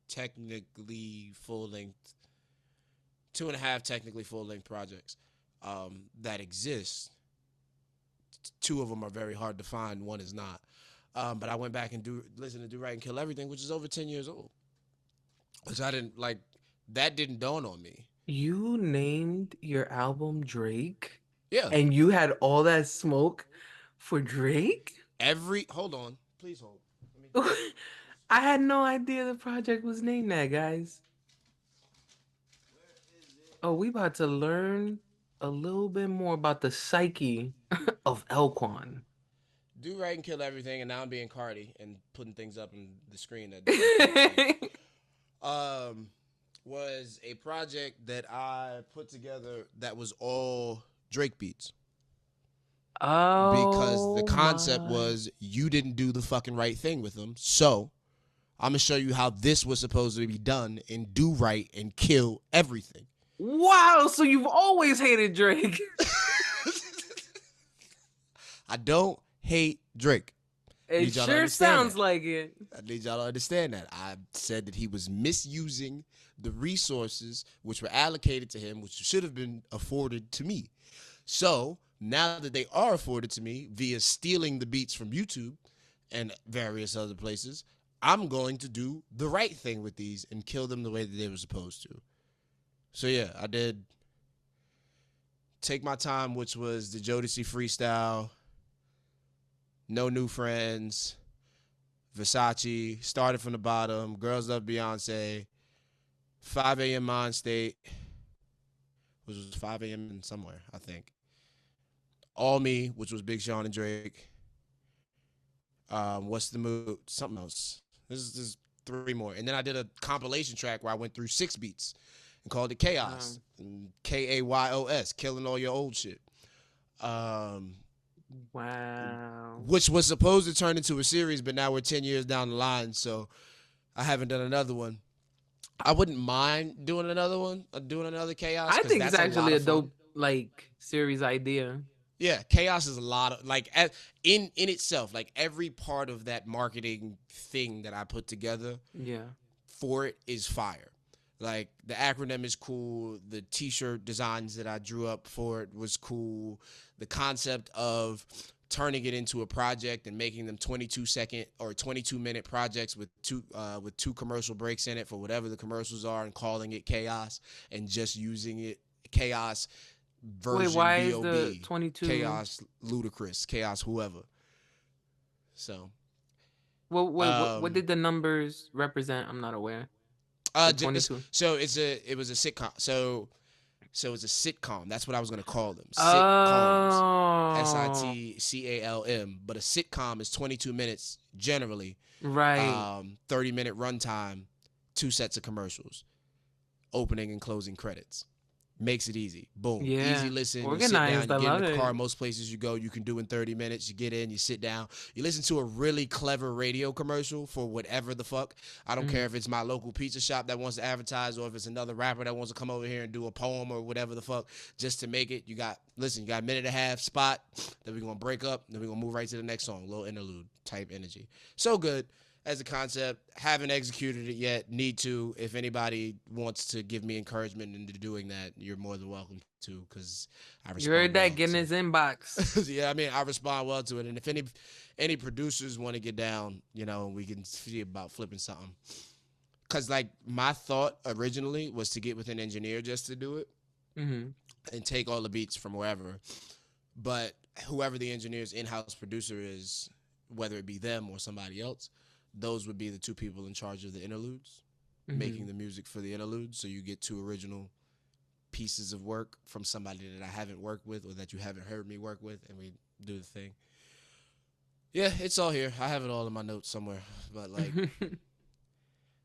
technically full length, 2.5 technically full length projects that exist. Two of them are very hard to find. One is not. But I went back and listen to Do Right and Kill Everything, which is over 10 years old. Which I didn't like. That didn't dawn on me. You named your album Drake Yeah. and you had all that smoke for Drake? Hold on. Please hold. I had no idea the project was named that, guys. Oh, we about to learn a little bit more about the psyche of L-Kwon. Do Right and Kill Everything, and now I'm being Cardi and putting things up on the screen that you can't see. Was a project that I put together that was all Drake beats. Because the Oh concept my. was you didn't do the fucking right thing with them. So I'm gonna show you how this was supposed to be done and do right and kill everything. Wow, so you've always hated Drake. I don't hate Drake. It sure sounds like it. I need y'all to understand that. I said that he was misusing the resources which were allocated to him, which should have been afforded to me. So now that they are afforded to me via stealing the beats from YouTube and various other places. I'm going to do the right thing with these and kill them the way that they were supposed to. So yeah, I did Take My Time, which was the Jodeci freestyle, No New Friends, Versace, Started from the Bottom, Girls Love Beyonce, 5 a.m. Mind State, which was 5 a.m. in somewhere, I think. All Me, which was Big Sean and Drake. What's the Mood? Something else. This is three more. And then I did a compilation track where I went through 6 beats and called it Chaos. Kayos, killing all your old shit. Wow. Which was supposed to turn into a series, but now we're 10 years down the line, so I haven't done another one. I wouldn't mind doing another one, doing another Chaos, I because think it's that's a lot actually a of fun. dope like series idea. Yeah, Chaos is a lot of like in itself, like every part of that marketing thing that I put together Yeah. for it is fire. Like the acronym is cool, the t-shirt designs that I drew up for it was cool. The concept of turning it into a project and making them 22-second or 22-minute projects with two commercial breaks in it for whatever the commercials are and calling it Chaos and just using it Chaos Wait, version why is the BOB, 22? Chaos Ludacris, Chaos whoever. So, Well, wait, what um, did the numbers represent? I'm not aware. The just 22. so it was a sitcom. So it's a sitcom. That's what I was gonna call them. Sitcoms, Oh, SITCALM. But a sitcom is 22 minutes generally, right. 30-minute runtime, 2 sets of commercials, opening and closing credits. Makes it easy. Boom. Easy Yeah. listen. You sit down, Organized. you I get in love the car. it. Most places you go, you can do in 30 minutes. You get in, you sit down. You listen to a really clever radio commercial for whatever the fuck. I don't care Mm. if it's my local pizza shop that wants to advertise or if it's another rapper that wants to come over here and do a poem or whatever the fuck just to make it. You got a minute and a half spot. Then we're going to break up. Then we're going to move right to the next song. Little interlude type energy. So good as a concept. Haven't executed it yet. Need to. If anybody wants to give me encouragement into doing that, you're more than welcome to, because I You heard respond that? well Get in to. his inbox. Yeah, I mean, I respond well to it. And if any producers want to get down, we can see about flipping something. Cause like my thought originally was to get with an engineer just to do it Hmm. and take all the beats from wherever. But whoever the engineer's in-house producer is, whether it be them or somebody else, those would be the two people in charge of the interludes, making Hmm. the music for the interludes. So you get two original pieces of work from somebody that I haven't worked with or that you haven't heard me work with, and we do the thing. Yeah, it's all here. I have it all in my notes somewhere. But like,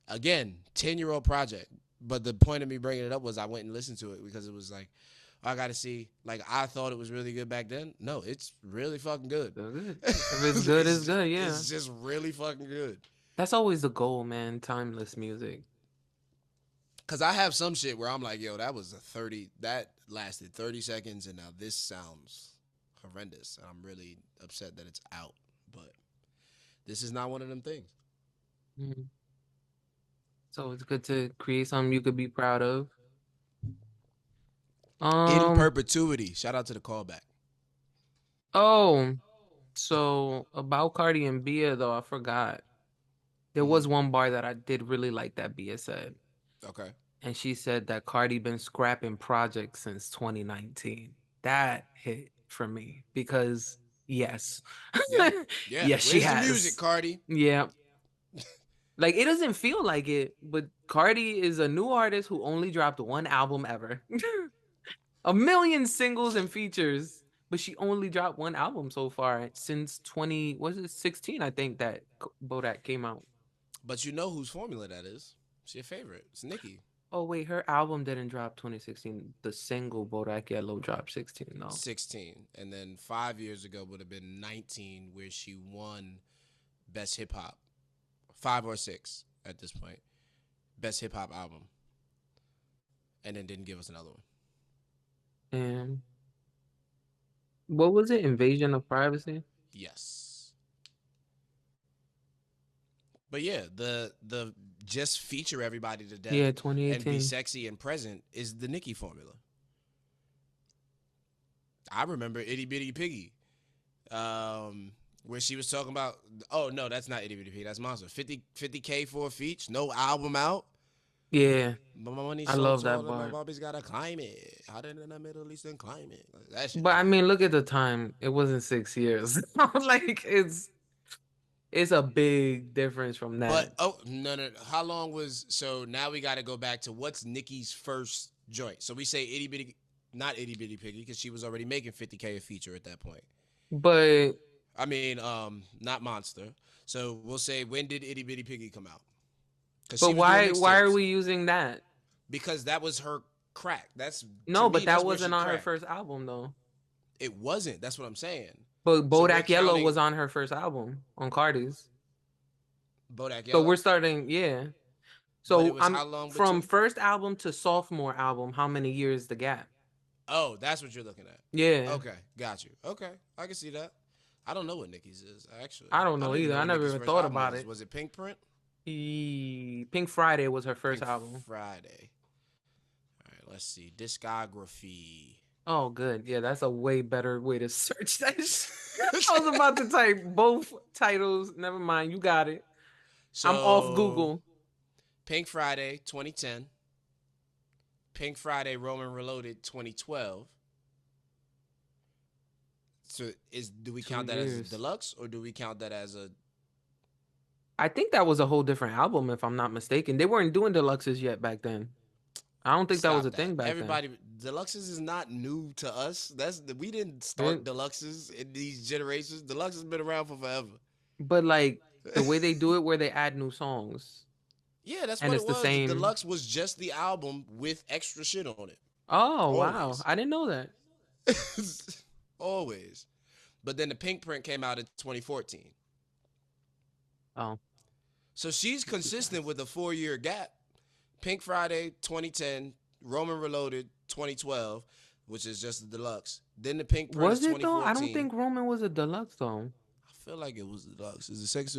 again, 10-year-old project. But the point of me bringing it up was I went and listened to it because it was like, I got to see. Like, I thought it was really good back then. No, it's really fucking good. So good. If it's good, it's good. Yeah. It's just really fucking good. That's always the goal, man. Timeless music. Cause I have some shit where I'm like, yo, that lasted 30 seconds, and now this sounds horrendous, and I'm really upset that it's out. But this is not one of them things. Mhm. So it's good to create something you could be proud of. In Um. perpetuity. Shout out to the callback. Oh. So about Cardi and Bia though, I forgot. There Mm-hmm. was one bar that I did really like that Bia said. Okay. And she said that Cardi been scrapping projects since 2019. That hit for me because yes. Yeah. Yeah. Yes, she Where's the music, has. Cardi? Yeah. Like it doesn't feel like it, but Cardi is a new artist who only dropped one album ever. A million singles and features, but she only dropped one album so far since 20, was it 16, I think that Bodak came out. But you know whose formula that is. It's your favorite. It's Nicki. Oh wait, her album didn't drop 2016. The single Bodak Yellow dropped 16 though. 16. And then 5 years ago would have been 19, where she won Best Hip Hop. 5 or 6 at this point. Best Hip Hop album. And then didn't give us another one. And what was it? Invasion of Privacy? Yes. But yeah, the just feature everybody to death Yeah, and be 2018. sexy and present is the Nicki formula. I remember Itty Bitty Piggy. Where she was talking about, oh no, that's not itty bitty pig, that's monster. 50K for a feature, no album out. Yeah, But my money's I so love tall that that my bar. Bobby's gotta climb it. Hotter than the Middle Eastern climate. Like, that shit But I hard. mean, look at the time. It wasn't 6 years. Like it's a big difference from But that. oh no no, no. How long was so now we gotta go back to what's Nicki's first joint. So we say itty bitty, not itty bitty piggy, because she was already making 50K a feature at that point. But I mean, not monster. So we'll say, when did itty bitty piggy come out? Because but she was doing why are mixtapes. we using that? Because that was her crack. That's, to No, me, but that that's where she wasn't on her cracked. first album though. It wasn't. That's what I'm saying. But So we're Bodak Yellow counting was on her first album on Cardi's. Bodak So we're Yellow, starting, yeah. but it So was I'm how long from between? first album to sophomore album, how many years the gap? Oh, that's what you're looking at. Yeah. Okay, got you. Okay, I can see that. I don't know what Nicki's is, actually. I don't I know don't even either. know I what never Nicki's even first thought album about was. it. Was it Pink Print? Pink Friday was her first Pink album. Friday. All right, let's see. Discography. Oh, good. Yeah, that's a way better way to search that. I was about to type both titles. Never mind. You got it. I'm off So, Google. Pink Friday 2010. Pink Friday Roman Reloaded 2012. So do we Two count that as a years. deluxe, or do we count that as a I think that was a whole different album, if I'm not mistaken. They weren't doing deluxes yet back then. I don't think that was a stop that? thing back then. Everybody, deluxes is not new to us. We didn't start Really? deluxes in these generations. Deluxe has been around for forever. But like the way they do it, where they add new songs, Yeah, that's and what it's it the was. The same. deluxe was just the album with extra shit on it. Oh wow, Always. I didn't know that. Always. But then the Pink Print came out in 2014. Oh, So she's too consistent fast. with a 4 year gap. Pink Friday 2010, Roman Reloaded 2012, which is just the deluxe. Then the Pink Print is Was it though? I don't 2014. think Roman was a deluxe though. I feel like it was the deluxe. Is it sex?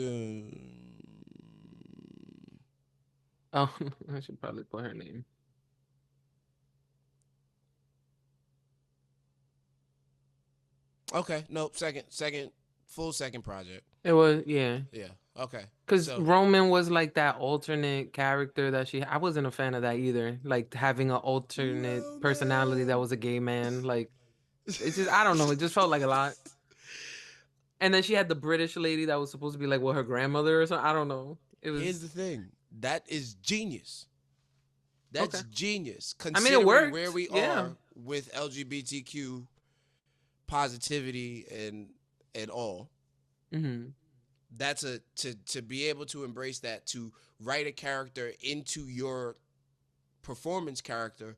Oh, I should probably put her name. Okay, nope. Second, full second project. It was, yeah. Yeah. Okay. Because So Roman was like that alternate character that I wasn't a fan of that either. Like having an alternate personality that Roman. was a gay man. Like it's just I don't know. It just felt like a lot. And then she had the British lady that was supposed to be like her grandmother or something. I don't know. It Here's was the thing. That is genius. That's okay. genius, I mean, it considering where worked. we Yeah. are with LGBTQ positivity and all. Hmm. That's a to be able to embrace that, to write a character into your performance character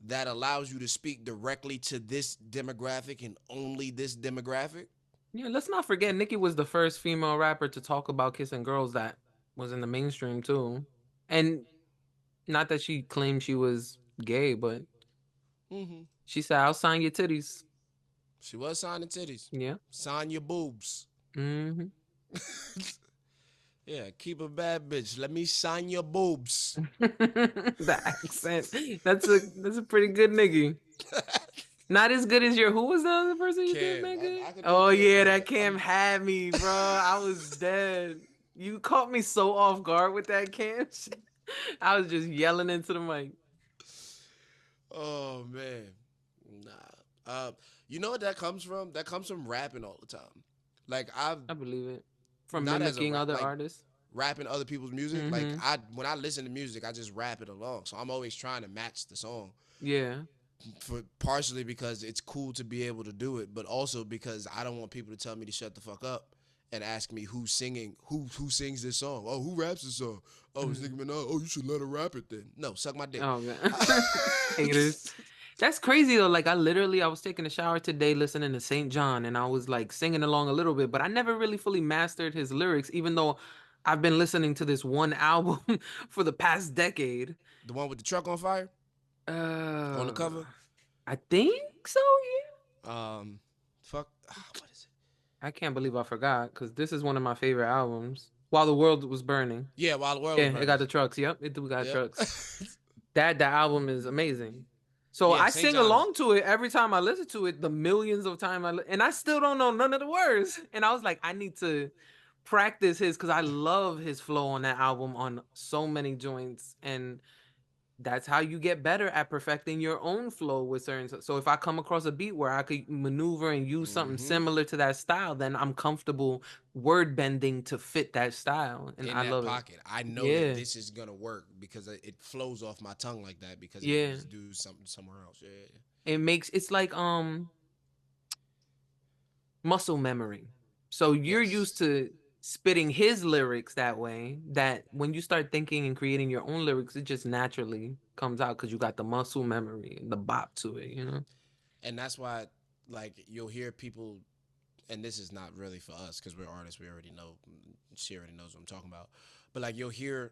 that allows you to speak directly to this demographic and only this demographic. Yeah. Let's not forget, Nicki was the first female rapper to talk about kissing girls that was in the mainstream too. And not that she claimed she was gay, but Mm-hmm. she said, "I'll sign your titties." She was signing titties. Yeah. Sign your boobs. Hmm. Yeah, keep a bad bitch. Let me sign your boobs. The accent. That's a pretty good nigga. Not as good as your who was the other person you said, Cam, nigga? I could do Oh Cam, yeah, but that Cam had me, bro. I was dead. You caught me so off guard with that Cam shit. I was just yelling into the mic. oh man, nah. You know what that comes from? That comes from rapping all the time. Like, I've I believe it. From not as a mimicking rap, other like artists. rapping other people's music. Like, Mm-hmm. I when I listen to music, I just rap it along. So I'm always trying to match the song. Yeah. For partially because it's cool to be able to do it, but also because I don't want people to tell me to shut the fuck up and ask me who's singing, who sings this song. Oh, who raps this song? Oh, it's Mhm. Nicki Minaj. Oh, you should let her rap it then. No, suck my dick. Oh god. Haters. That's crazy though. Like I was taking a shower today listening to St. John and I was like singing along a little bit, but I never really fully mastered his lyrics, even though I've been listening to this one album for the past decade. The one with the truck on fire on the Uh, cover. I think so, yeah. Um, fuck. What is it? I can't believe I forgot because this is one of my favorite albums. While the World Was Burning. Yeah, while the world Yeah, was it burning. got the trucks. Yep, it do got Yep. trucks. That album is amazing. So Yeah, I St. sing John's. along to it every time I listen to it, the millions of times and I still don't know none of the words. And I was like, I need to practice his because I love his flow on that album on so many joints. And that's how you get better at perfecting your own flow with certain. So if I come across a beat where I could maneuver and use something Hmm. similar to that style, then I'm comfortable word bending to fit that style. And In I that love it. pocket, I know that Yeah. this is gonna work because it flows off my tongue like that because if it Yeah. was do something somewhere else, yeah. It's like muscle memory. So you're used Yes. to spitting his lyrics that way that when you start thinking and creating your own lyrics, it just naturally comes out because you got the muscle memory and the bop to it, you know? And that's why, like, you'll hear people, and this is not really for us because we're artists. We already know. She already knows what I'm talking about. But like, you'll hear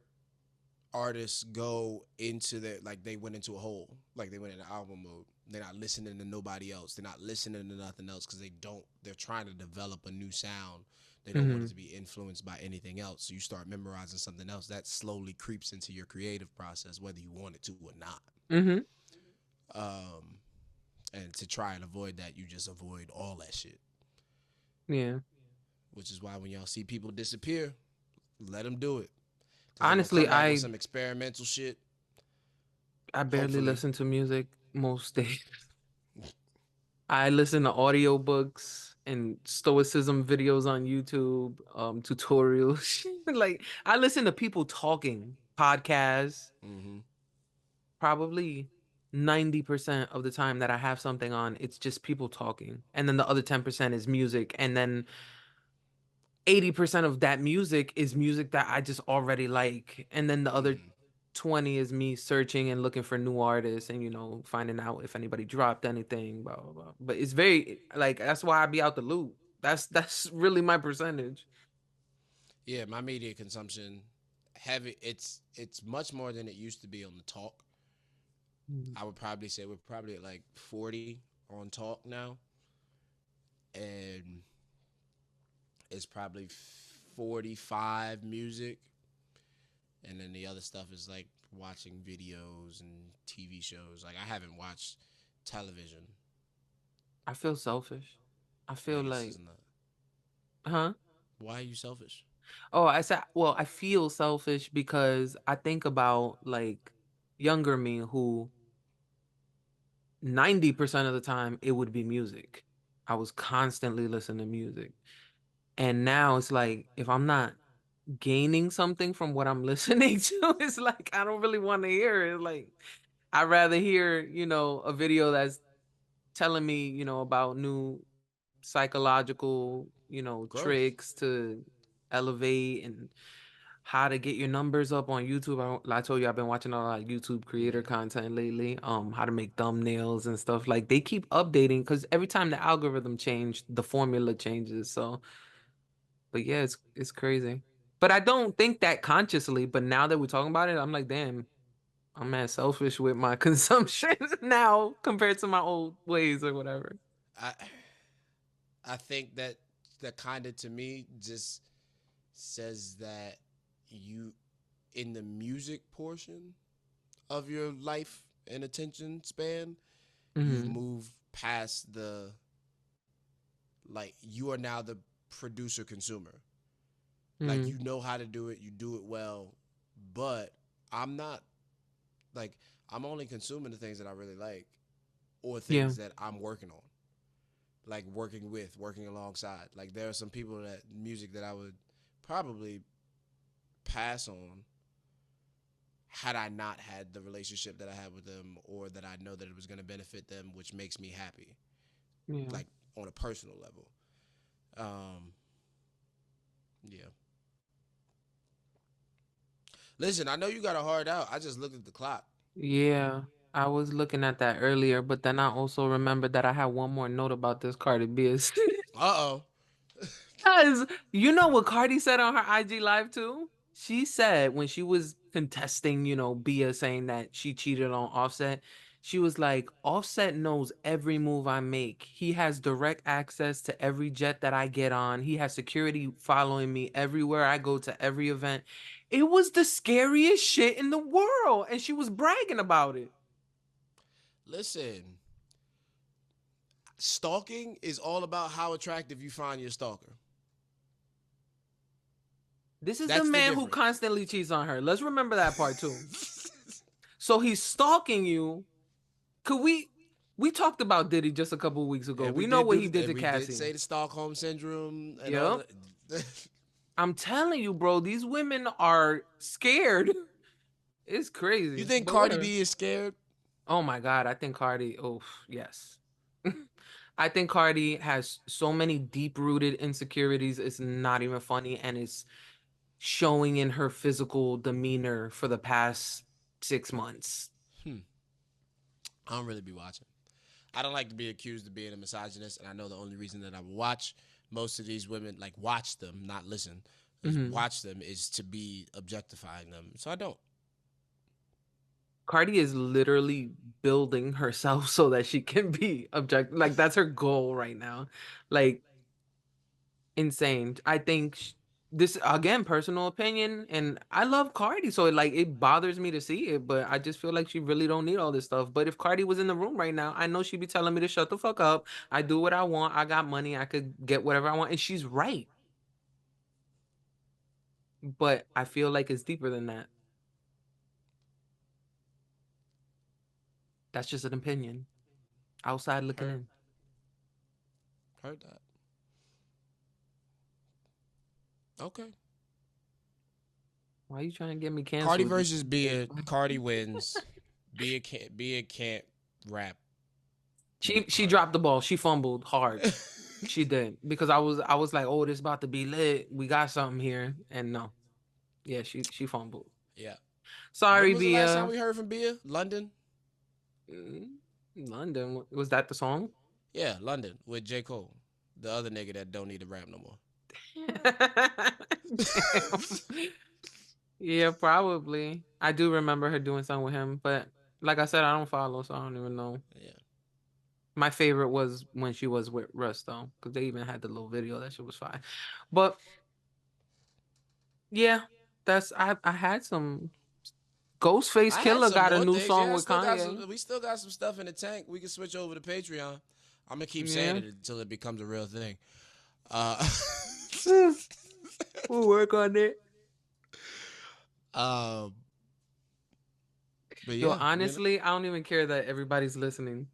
artists go into their like they went into a hole, like they went into album mode. They're not listening to nobody else. They're not listening to nothing else because they don't. They're trying to develop a new sound. They don't want it Mm-hmm. to be influenced by anything else. So you start memorizing something else that slowly creeps into your creative process, whether you want it to or not. Mm-hmm. Um, and to try and avoid that, you just avoid all that shit. Yeah. Which is why when y'all see people disappear, let them do it because they're gonna Honestly, come back with I some experimental shit. I barely Hopefully. listen to music most days. I listen to audiobooks and stoicism videos on YouTube, tutorials. Like I listen to people talking, podcasts, Mm-hmm. probably 90% of the time that I have something on, it's just people talking. And then the other 10% is music. And then 80% of that music is music that I just already like. And then the other Mm. 20 is me searching and looking for new artists and, finding out if anybody dropped anything, blah, blah, blah. But it's very, like, that's why I be out the loop. That's really my percentage. Yeah, my media consumption heavy. It's much more than it used to be on the talk. Mhm. I would probably say we're probably at like 40 on talk now, and it's probably 45 music, and then the other stuff is like watching videos and TV shows. Like I haven't watched television. I feel selfish. I feel Niggas is like, not. huh? Why are you selfish? Oh, I said, well, I feel selfish because I think about like younger me who 90% of the time it would be music. I was constantly listening to music. And now it's like if I'm not gaining something from what I'm listening to, it's like I don't really want to hear it. Like I'd rather hear, a video that's telling me, about new psychological, Growth. tricks to elevate and how to get your numbers up on YouTube. I told you I've been watching a lot of YouTube creator Mm-hmm. content lately. How to make thumbnails and stuff. Like they keep updating because every time the algorithm change, the formula changes. So, but yeah, it's crazy. But I don't think that consciously. But now that we're talking about it, I'm like, damn, I'm mad selfish with my consumption now compared to my old ways or whatever. I I think that kind of to me just says that you in the music portion of your life and attention span, you've Hmm. moved past the like you are now the producer consumer. Like Hmm. you know how to do it, you do it well, but I'm not like I'm only consuming the things that I really like or Yeah. things that I'm working on. Like working with, working alongside. Like there are some people that music that I would probably pass on had I not had the relationship that I had with them or that I know that it was going to benefit them, which makes me happy, Yeah. like on a personal level. Um, yeah. Listen, I know you got a hard out. I just looked at the clock. Yeah, I was looking at that earlier, but then I also remembered that I had one more note about this Cardi B. Uh oh. Because you know what Cardi said on her IG live too? She said when she was contesting, Bia saying that she cheated on Offset, she was like, Offset knows every move I make. He has direct access to every jet that I get on. He has security following me everywhere I go to every event. It was the scariest shit in the world. And she was bragging about it. Listen, stalking is all about how attractive you find your stalker. This is the That's the man who difference. constantly cheats on her. Let's remember that part too. So he's stalking you. Could we talked about Diddy just a couple of weeks ago. And we We know did what do he the, did and to we did Cassie. say the Stockholm syndrome and all Yep. that. I'm telling you, bro, these women are scared. It's You crazy. think But Cardi whatever. B is scared? Oh my God, I think Cardi, oh yes. I think Cardi has so many deep-rooted insecurities. It's not even funny, and it's showing in her physical demeanor for the past 6 months. I don't really be watching. I don't like to be accused of being a misogynist, and I know the only reason that I watch most of these women, like watch them, not listen, is Hmm. watch them is to be objectifying them. So I don't. Cardi is literally building herself so that she can be object. Like that's her goal right now. Like insane. I think this again, personal opinion, and I love Cardi, so like it bothers me to see it, but I just feel like she really don't need all this stuff. But if Cardi was in the room right now, I know she'd be telling me to shut the fuck up. I do what I want. I got money. I could get whatever I want, and she's right. But I feel like it's deeper than that. That's just an opinion. Outside looking Heard, in. heard that. Okay. Why are you trying to get me Cardi canceled? versus Bia. Cardi wins. Bia can't rap. She Beat she Cardi. dropped the ball. She fumbled hard. She did because I was like, oh, this about to be lit. We got something here, and no, yeah, she fumbled. Yeah. When Sorry, was the last time Bia. we heard from Bia? London? Mm, London, was that the song? Yeah, London with J. Cole. The other nigga that don't need to rap no more. Damn. Yeah, probably. I do remember her doing something with him, but like I said, I don't follow, so I don't even know. Yeah. My favorite was when she was with Russ, though, because they even had the little video. That shit was fine. But yeah, I had some. Ghostface I had Killer some got a more new things. song Yeah, I with still got Kanye. some. We still got some stuff in the tank. We can switch over to Patreon. I'm gonna keep saying Yeah. it until it becomes a real thing. Uh, We'll work on it. um, but Yo, yeah, honestly, I don't even care that everybody's listening.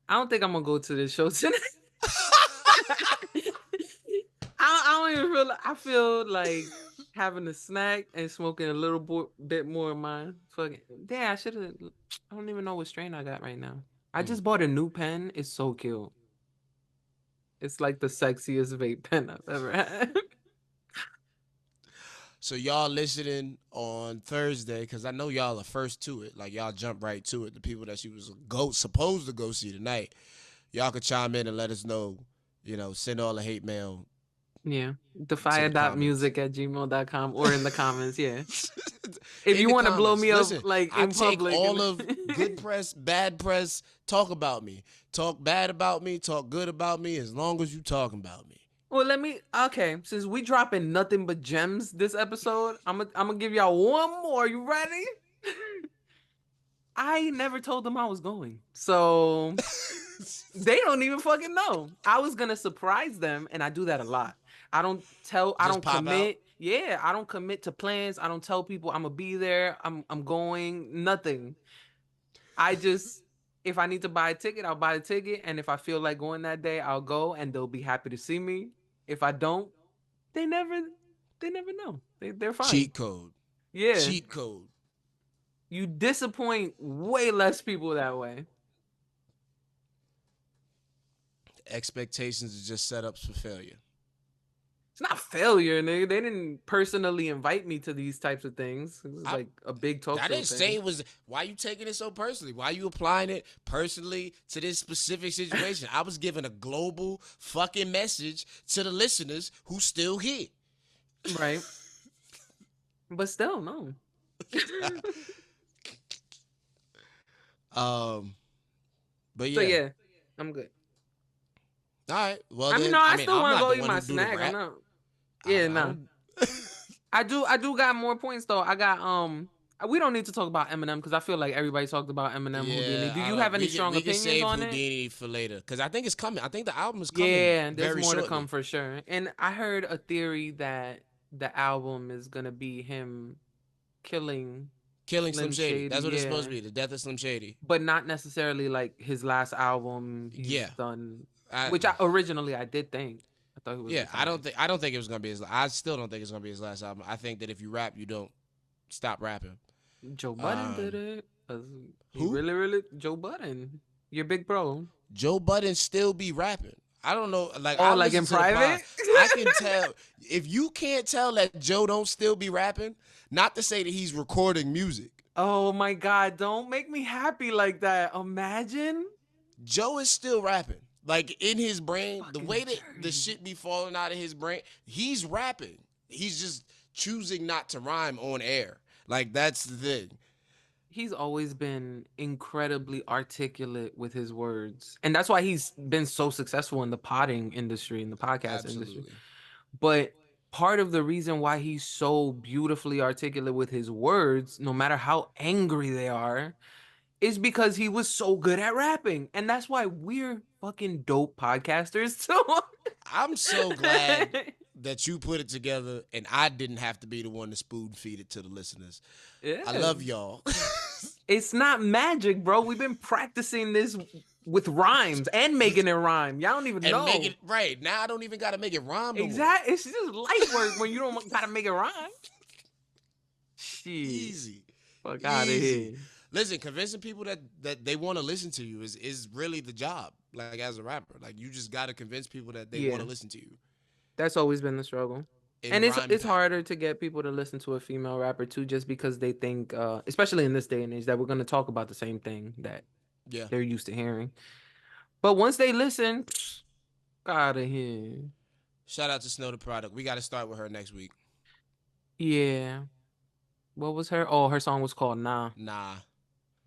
I don't think I'm gonna go to this show tonight. I don't even feel. I feel like having a snack and smoking a little bit more of mine. Fucking, damn, I should have. I don't even know what strain I got right now. I Mm. just bought a new pen. It's so cute. It's like the sexiest vape pen I've ever had. So y'all listening on Thursday because I know y'all are first to it. Like y'all jump right to it. The people that she was supposed to go see tonight. Y'all could chime in and let us know. You know, send all the hate mail Yeah. to the comments. Defia.music@gmail.com or in the comments. Yeah. If In you the want to blow comments. me up Listen, like I in take public all and of good press, bad press. Talk about me. Talk bad about me. Talk good about me. As long as you talking about me. well, okay, since we dropping nothing but gems this episode, I'm gonna give y'all one more. You ready? I never told them I was going. So they don't even fucking know. I was gonna surprise them, and I do that a lot. I Just don't pop out. commit. Yeah, I don't commit to plans. I don't tell people I'm gonna be there. I'm going, nothing. I just if I need to buy a ticket, I'll buy a ticket. And if I feel like going that day, I'll go and they'll be happy to see me. If I don't, they never they never know. They're fine. Cheat code. Yeah. Cheat code. You disappoint way less people that way. Expectations are just setups for failure. It's not failure, nigga. They didn't personally invite me to these types of things. It was I like a big talk I show didn't say thing. it was. Why you taking it so personally? Why you applying it personally to this specific situation? I was giving a global fucking message to the listeners who still here. Right. But still, no. Um, but So yeah. yeah, I'm good. All right. Well I mean, then, no, I I mean, still I'm want to not go the eat one my who do the snack. I'm rap. not. I, Yeah, I no. don't. I do got more points though. I We don't need to talk about Eminem because I feel like everybody talked about Eminem, Houdini. Yeah, Do I you don't, have any strong we can opinions save on it? Houdini for later because I think it's coming. I think the album is coming Yeah, there's very more to come shortly. for sure. And I heard a theory that the album is gonna be him killing Killing Slim Slim Shady. Shady, That's what it's supposed to yeah. be. The death of Slim Shady. But not necessarily like his last album he's Yeah, done, I which I originally I did think. I thought he was yeah. I don't retired. think I don't think it was gonna be his. I still don't think it's gonna be his last album. I think that if you rap, you don't stop rapping. Joe Budden did Um, it. 'Cause he who? really Joe Budden, your big bro. Joe Budden still be rapping. I don't know. Like Oh, I like listen in to the pod. private? I can tell if you can't tell that Joe don't still be rapping. Not to say that he's recording music. Oh my God, don't make me happy like that. Imagine Joe is still rapping. Like in his brain, the fucking way that the Jerry. shit be falling out of his brain, he's rapping. He's just choosing not to rhyme on air. Like that's the thing. He's always been incredibly articulate with his words. And that's why he's been so successful in the potting industry, in the podcast industry. Absolutely. But part of the reason why he's so beautifully articulate with his words, no matter how angry they are, is because he was so good at rapping. And that's why we're fucking dope podcasters I'm so glad too. that you put it together and I didn't have to be the one to spoon feed it to the listeners. I Yeah. love y'all. It's not magic, bro. We've been practicing this with rhymes and making it rhyme. Y'all don't even And make know. it right. Now I don't even gotta make it rhyme no more. Exactly. It's just light work when you don't gotta make it rhyme. Shit. Easy. Fuck out of Easy. here. Listen, convincing people that they want to listen to you is really the job. Like as a rapper, like you just got to convince people that they want Yeah. to listen to you. That's always been the struggle. In And it's rhyme it's pattern. harder to get people to listen to a female rapper too, just because they think, especially in this day and age, that we're gonna talk about the same thing that Yeah. they're used to hearing. But once they listen, out of here. Shout out to Snow the Product. We got to start with her next week. Yeah. What was her? Oh, her song was called Nah. Nah.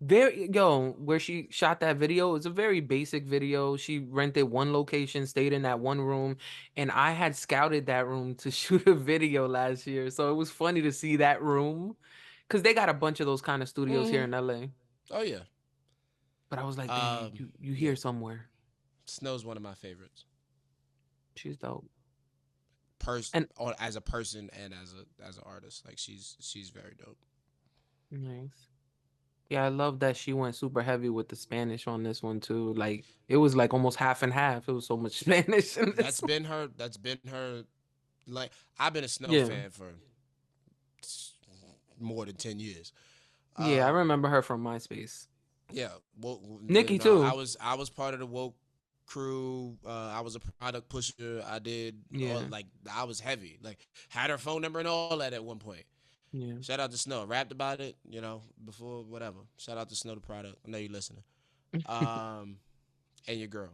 Where she shot that video, it's a very basic video. She rented one location, stayed in that one room, and I had scouted that room to shoot a video last year. So it was funny to see that room because they got a bunch of those kind of studios here Mm-hmm. in LA. Oh yeah. But I was like, dang, you Yeah. here somewhere. Snow's one of my favorites. She's dope. And as a person and as an artist, like she's very dope. Nice. Yeah, I love that she went super heavy with the Spanish on this one too. Like it was like almost half and half. It was so much Spanish in this That's one. been her. That's been her. Like I've been a Snow Yeah. fan for more than 10 years. Yeah, I remember her from MySpace. Yeah, well, Nikki too. I was part of the woke crew. I was a product pusher. I did like I was heavy. Like had her phone number and all that at one point. Yeah. Shout out to Snow. Rapped about it, before whatever. Shout out to Snow the Product. I know you're listening. And your girl.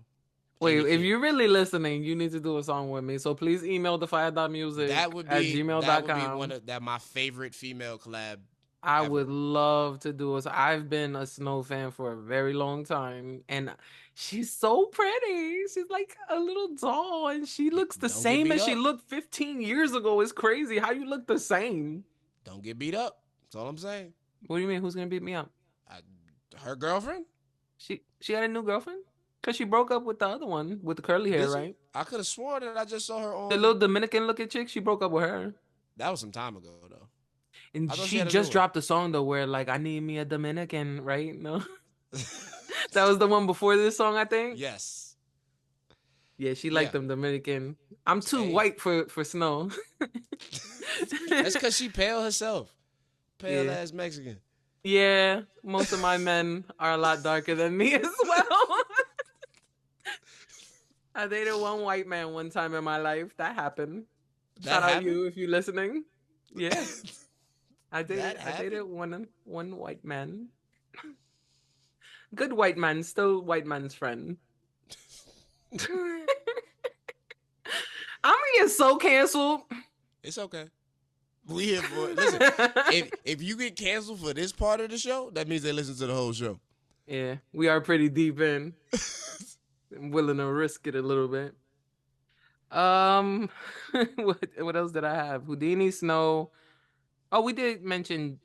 Wait, your if kid. you're really listening, you need to do a song with me. So please email DAPHYA.music That would at be gmail.com. one of my favorite female collab. I ever. would love to do it. I've been a Snow fan for a very long time, and she's so pretty. She's like a little doll, and she looks the Don't get same beat as she up. looked 15 years ago. It's crazy how you look the same. Don't get beat up. That's all I'm saying. What do you mean? Who's gonna beat me up? Her girlfriend? She had a new girlfriend? Cause she broke up with the other one with the curly hair, right? I could have sworn that I just saw her on. The little Dominican looking chick. She broke up with her. That was some time ago though. And I thought she had a just new one. dropped a song though where like I need me a Dominican, right? No. That was the one before this song, I think. Yes. Yeah, she liked Yeah. them Dominican. I'm too Hey. white for Snow. That's because she pale herself. Pale Yeah. ass Mexican. Yeah, most of my men are a lot darker than me as well. I dated one white man one time in my life. That happened. Shout out you if you're listening. Yeah. I dated one white man. Good white man, still white man's friend. I'm gonna get so canceled. It's okay. We here for it. Listen, if you get canceled for this part of the show, that means they listen to the whole show. Yeah, we are pretty deep in. I'm willing to risk it a little bit. What else did I have? Houdini, Snow. Oh, we did mention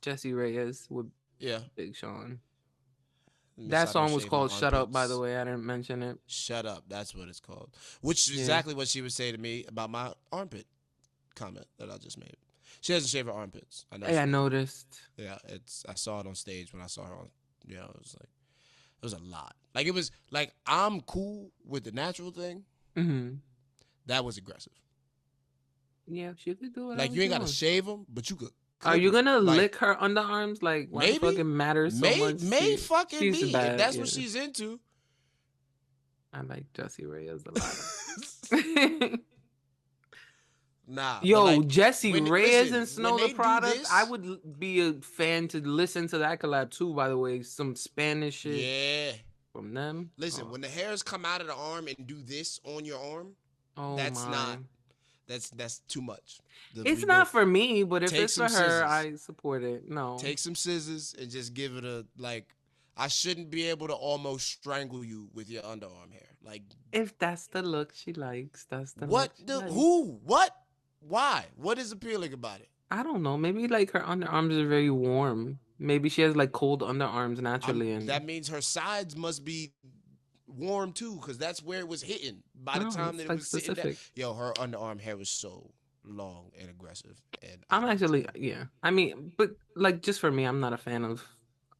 Jesse Reyes with Yeah. Big Sean. Miss, That I don't song was shave my called "Shut Up." By the armpits. way, I didn't mention it. Shut up. That's what it's called. Which is Yeah. exactly what she would say to me about my armpit comment that I just made. She doesn't shave her armpits. I know Hey, she I doesn't. noticed. Yeah, it's. I saw it on stage when I saw her on. You know, it was like it was a lot. Like it was like I'm cool with the natural thing. Mm-hmm. That was aggressive. Yeah, she could do Like whatever you she ain't got to wants. shave them, but you could Are clip you them. gonna Like lick her underarms? Like, why the fuck it maybe, matters so much? may fucking She's be if bad. that's what Yeah, she's into. I like Jesse Reyes a lot. Nah, but Yo, like Jesse when Reyes and when Snow the they do Product. I this, would be a fan to listen to that collab too. By the way, some Spanish shit yeah. from them. Listen, Oh, when the hairs come out of the arm and do this on your arm, oh that's my. not that's too much. It's We not both for me, but if take it's some for her, scissors. I support it. No. Take some scissors and just give it a like. I shouldn't be able to almost strangle you with your underarm hair. Like If that's the look she likes, that's the what? look she The likes. who? What? Why? What is appealing about it? I don't know. Maybe like her underarms are very warm. Maybe she has like cold underarms naturally, That and means her sides must be warm too, because that's where it was hitting. By the no, time it's that it like was sitting there, specific. yo, her underarm hair was so long and aggressive, and I I'm liked it. actually, yeah. I mean, but like just for me, I'm not a fan of.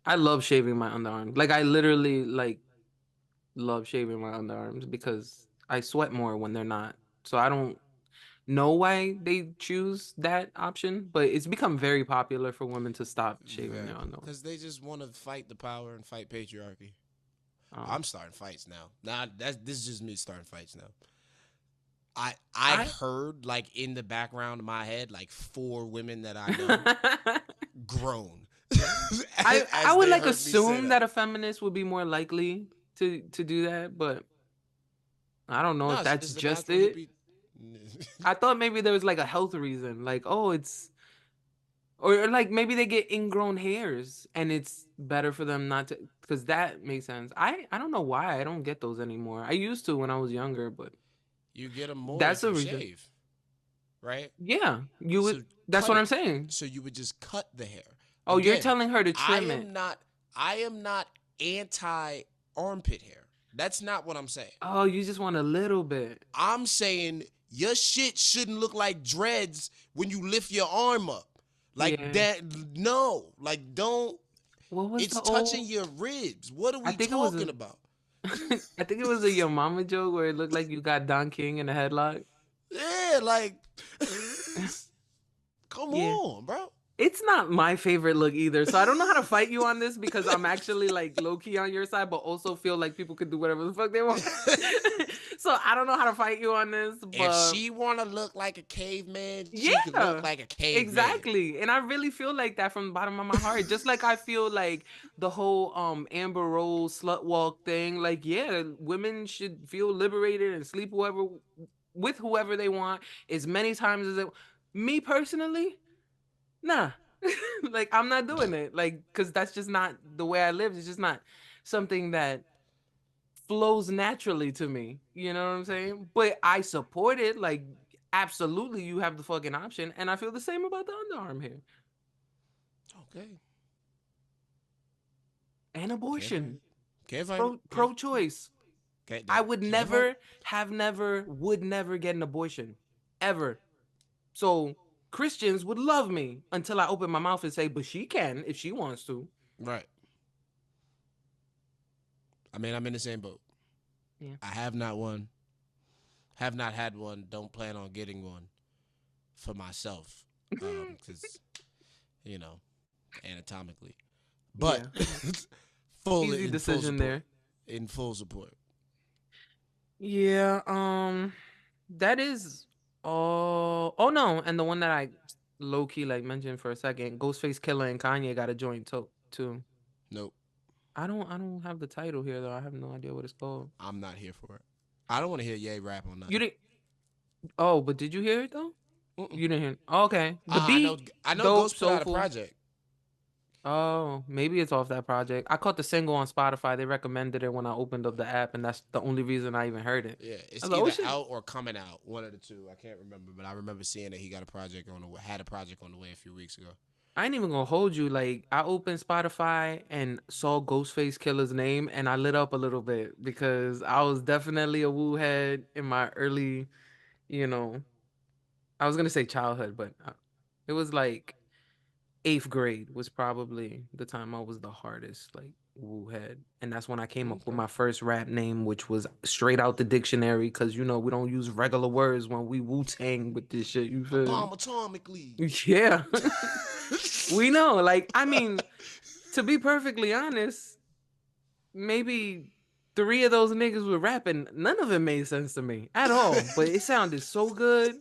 I love shaving my underarms. Like I literally like love shaving my underarms because I sweat more when they're not. So I don't know why they choose that option, but it's become very popular for women to stop shaving their underarms. Because they just want to fight the power and fight patriarchy. Oh. I'm starting fights now. Now that's this is just me starting fights now. I I heard like in the background of my head like four women that I know groan I as would they like heard me say assume that. that a feminist would be more likely to do that, but I don't know No, if it's that's just a just natural it. hippie. I thought maybe there was like a health reason, like oh, it's or like maybe they get ingrown hairs and it's better for them not to because that makes sense. I don't know why I don't get those anymore. I used to when I was younger, but You get them more that's if a you reason. shave, right? Yeah, you would. So That's cut what I'm it. saying. So you would just cut the hair. Oh, you're Again, telling her to I trim it. am not I am not anti armpit hair. That's not what I'm saying. Oh, you just want a little bit. I'm saying your shit shouldn't look like dreads when you lift your arm up. Like Yeah. that no, like don't What was it's the touching old? your ribs. What are I we think it was talking a. about? I think it was a Your Mama joke where it looked like you got Don King in a headlock. Yeah, like come Yeah. on, bro. It's not my favorite look either. So I don't know how to fight you on this because I'm actually like low key on your side, but also feel like people could do whatever the fuck they want. So I don't know how to fight you on this, If but she wanna look like a caveman, she could look yeah, like a caveman. exactly. And I really feel like that from the bottom of my heart. Just like I feel like the whole Amber Rose slut walk thing. Like, yeah, women should feel liberated and sleep whoever with whoever they want as many times as they. Me personally, nah. Like I'm not doing it. Like, cause that's just not the way I live. It's just not something that flows naturally to me. You know what I'm saying? But I support it. Like, absolutely, you have the fucking option, and I feel the same about the underarm here Okay. and Can't fight abortion. it. Can't fight it. Pro choice. I would Can't fight it. never would never get an abortion ever. So Christians would love me until I open my mouth and say, but she can if she wants to. Right. I mean, I'm in the same boat. Yeah. I have not one. Have not had one. Don't plan on getting one for myself. Because, you know, anatomically. But Yeah. full Easy in full decision support. there. In full support. Yeah, that is oh no, and the one that I low key like mentioned for a second, Ghostface Killer and Kanye got a joint too. Nope. I don't have the title here though. I have no idea what it's called. I'm not here for it. I don't want to hear Ye rap on You nothing. didn't Oh, but did you hear it though? Mm-mm. You didn't hear it. Oh, okay. The I know. beat I know. dope, Ghost put out a soulful. project. Oh, maybe it's off that project. I caught the single on Spotify. They recommended it when I opened up the app, and that's the only reason I even heard it. Yeah, I it's was like, oh either shit. out or coming out. One of the two. I can't remember, but I remember seeing that he got a project on the way. Had a project on the way a few weeks ago. I ain't even gonna hold you. Like, I opened Spotify and saw Ghostface Killer's name, and I lit up a little bit because I was definitely a Wu head in my early, you know, I was gonna say childhood, but it was like eighth grade was probably the time I was the hardest, like Wu head, and that's when I came up with Okay. my first rap name, which was straight out the dictionary, because we don't use regular words when we Wu Tang with this shit. You I feel bomb atomically. me? Yeah, we know. Like, I mean, to be perfectly honest, maybe three of those niggas were rapping. None of it made sense to me at all, but it sounded so good.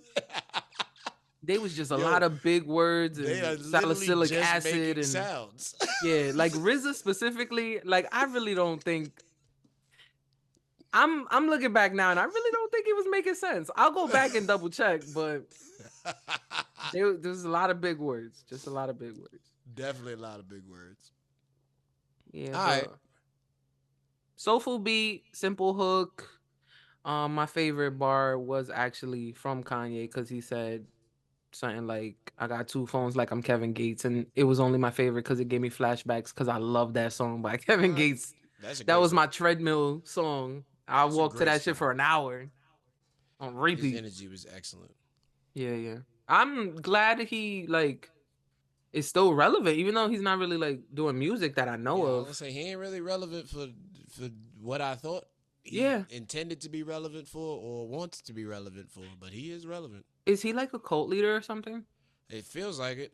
They was just a lot Yo, of big words they are and literally salicylic just acid making and sounds. yeah, like RZA specifically. Like, I really don't think I'm looking back now and I really don't think it was making sense. I'll go back and double check, but there's a lot of big words, just a lot of big words. Definitely a lot of big words. Yeah, All right. but soulful beat, simple hook. My favorite bar was actually from Kanye because he said something like, "I got two phones like I'm Kevin Gates," and it was only my favorite because it gave me flashbacks because I love that song by All Kevin right. Gates. That's a That great was my song. treadmill song. I That's a walked to great that shit song. for an hour on His repeat. energy was excellent. Yeah, yeah. I'm glad he like is still relevant, even though he's not really like doing music that I know Yeah, I was gonna of. say he ain't really relevant for what I thought he Yeah. intended to be relevant for or wants to be relevant for, but he is relevant. Is he like a cult leader or something? It feels like it.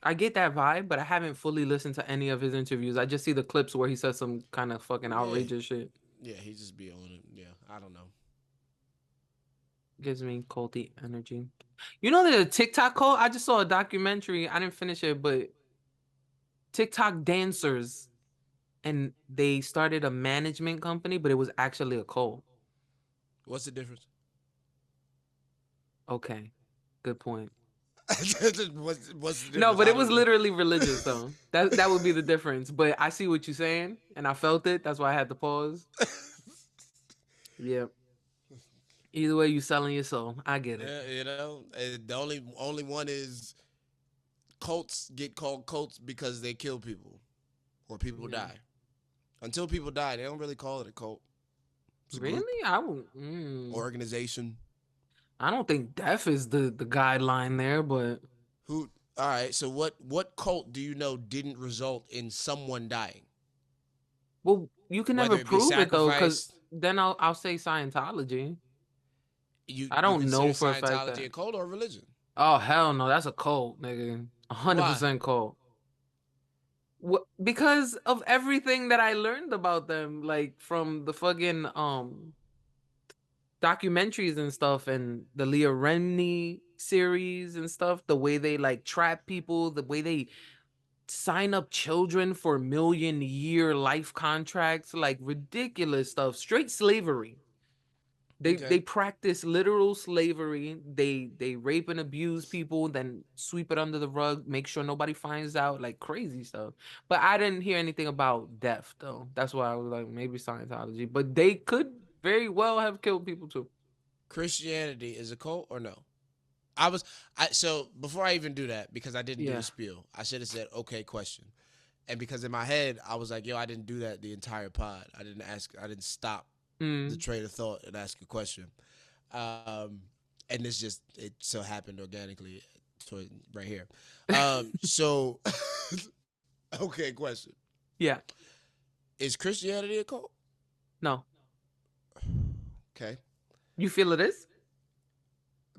I get that vibe, but I haven't fully listened to any of his interviews. I just see the clips where he says some kind of fucking Yeah, outrageous shit. yeah, he just be on it. Yeah, I don't know. Gives me culty energy. You know there's a TikTok cult? I just saw a documentary. I didn't finish it, but TikTok dancers and they started a management company, but it was actually a cult. What's the difference? Okay. Good point. What's the No, difference? but I it was don't know. literally religious though. That would be the difference. But I see what you're saying, and I felt it. That's why I had to pause. Yeah. Either way, you selling your soul. I get it. Yeah, the only one is cults get called cults because they kill people or people Yeah. die. Until people die, they don't really call it a cult. It's a group, Really? I won't. organization. I don't think death is the guideline there, but Who? All right. So what cult do you know didn't result in someone dying? well, you can Whether never it be prove it though, because sacrificed, then I'll say Scientology. you I you don't consider know for a fact Scientology that. a cult or a religion? Oh hell no, that's a cult, nigga. a hundred Why? percent cult. Because of everything that I learned about them, like from the fucking documentaries and stuff, and the Leah Remini series and stuff. The way they like trap people, the way they sign up children for million-year life contracts, like ridiculous stuff, straight slavery. They Okay. practice literal slavery. They rape and abuse people, then sweep it under the rug, make sure nobody finds out, like crazy stuff. But I didn't hear anything about death though. That's why I was like maybe Scientology. But they could very well have killed people too. Christianity is a cult or no? So before I even do that, because I didn't do the Yeah. spiel, I should have said okay question. And because in my head I was like, yo, I didn't do that the entire pod. I didn't stop the Mm. train of thought and ask a question. Um and it so happened organically right here. So okay, question. Yeah. Is Christianity a cult? No. Okay. You feel it is?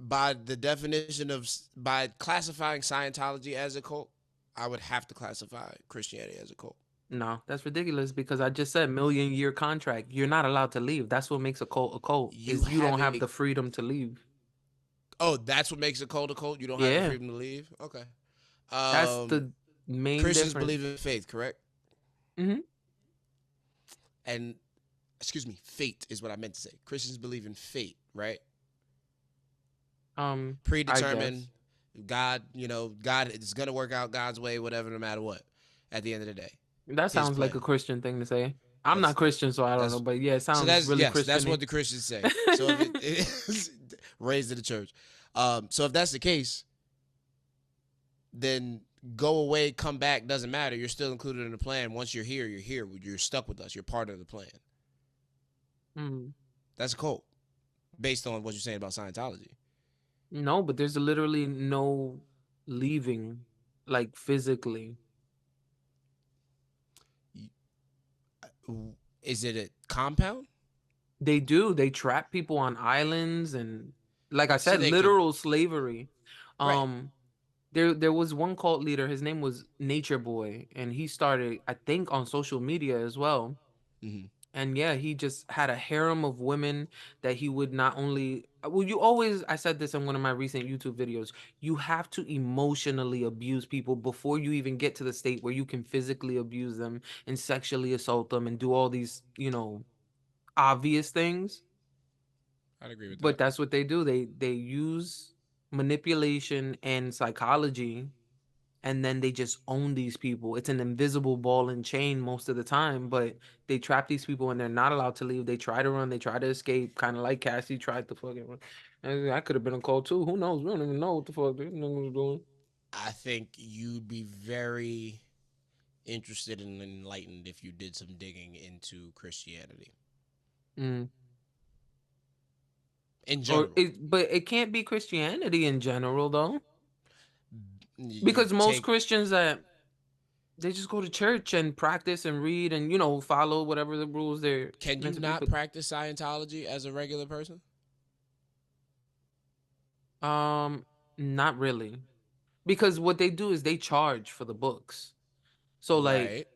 By the definition of by classifying Scientology as a cult, I would have to classify Christianity as a cult. No, that's ridiculous because I just said million-year contract. You're not allowed to leave. That's what makes a cult a cult, You is you don't having have the freedom to leave. oh, that's what makes a cult a cult. You don't have the Yeah. freedom to leave. Okay. That's Um, the main Christians difference. believe in faith, correct? Hmm. And excuse me, fate is what I meant to say. Christians believe in fate, right? I Predetermined. guess. God, God is gonna work out God's way, whatever, no matter what. At the end of the day, That His sounds like a plan. Christian thing to say. I'm not That's Christian, so I don't know, that's but yeah, it so sounds that's really yes, that's Christian-y. what the Christians say. So if it is raised in the church, so if that's the case, then go away, come back, doesn't matter. You're still included in the plan. Once you're here, you're here. You're stuck with us. You're part of the plan. Mm. That's a cult based on what you're saying about Scientology. No, but there's literally no leaving, like physically. Is it a compound? They do. They trap people on islands and, like I So said, they can, literal slavery. right. Um, there was one cult leader. His name was Nature Boy, and he started, I think, on social media as well. Mm-hmm. And yeah, he just had a harem of women that he would not only, well, you always, I said this in one of my recent YouTube videos, you have to emotionally abuse people before you even get to the state where you can physically abuse them and sexually assault them and do all these, obvious things. I'd agree with But that. that's what they do. They use manipulation and psychology, and then they just own these people. It's an invisible ball and chain most of the time, but they trap these people and they're not allowed to leave. They try to run, they try to escape, kind of like Cassie tried to fucking run. And I could have been a call too. Who knows? We don't even know what the fuck this nigga was doing. I think you'd be very interested and enlightened if you did some digging into Christianity Mm. in Or general. but it can't be Christianity in general though, You because most take, Christians that they just go to church and practice and read and follow whatever the rules they're can meant you to be. not But practice Scientology as a regular person? um, not really, because what they do is they charge for the books. So like, Right.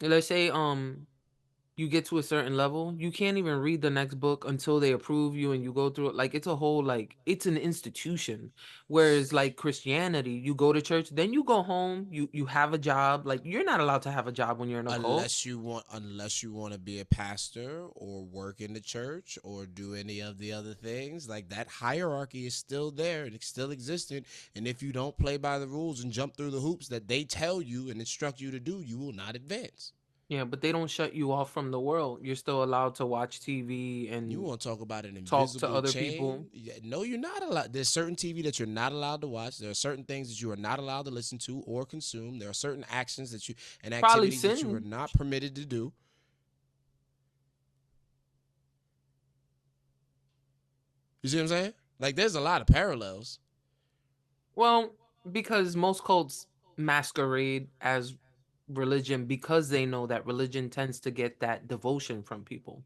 let's say you get to a certain level, you can't even read the next book until they approve you and you go through it. Like it's a whole, like it's an institution. Whereas like Christianity, you go to church, then you go home, you have a job. Like you're not allowed to have a job when you're in a cult. Unless you want to be a pastor or work in the church or do any of the other things, like that hierarchy is still there and it's still existent. And if you don't play by the rules and jump through the hoops that they tell you and instruct you to do, you will not advance. Yeah, but they don't shut you off from the world. You're still allowed to watch TV You and want to talk about an talk to invisible other people. chain? Yeah, no, you're not allowed. There's certain TV that you're not allowed to watch. There are certain things that you are not allowed to listen to or consume. There are certain actions that you and Probably activities that you are sin. not permitted to do. You see what I'm saying? Like, there's a lot of parallels. Well, because most cults masquerade as religion because they know that religion tends to get that devotion from people.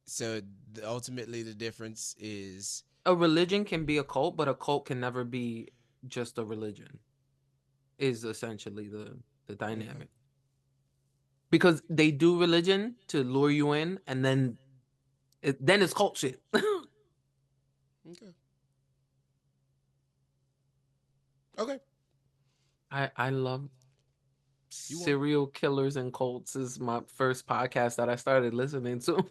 So ultimately, the difference is A religion can be a cult, but a cult can never be just a religion. Is essentially the okay. dynamic. Because they do religion to lure you in, and then it's cult shit. Okay. Okay. I love You won. serial killers and cults. Is my first podcast that I started listening to.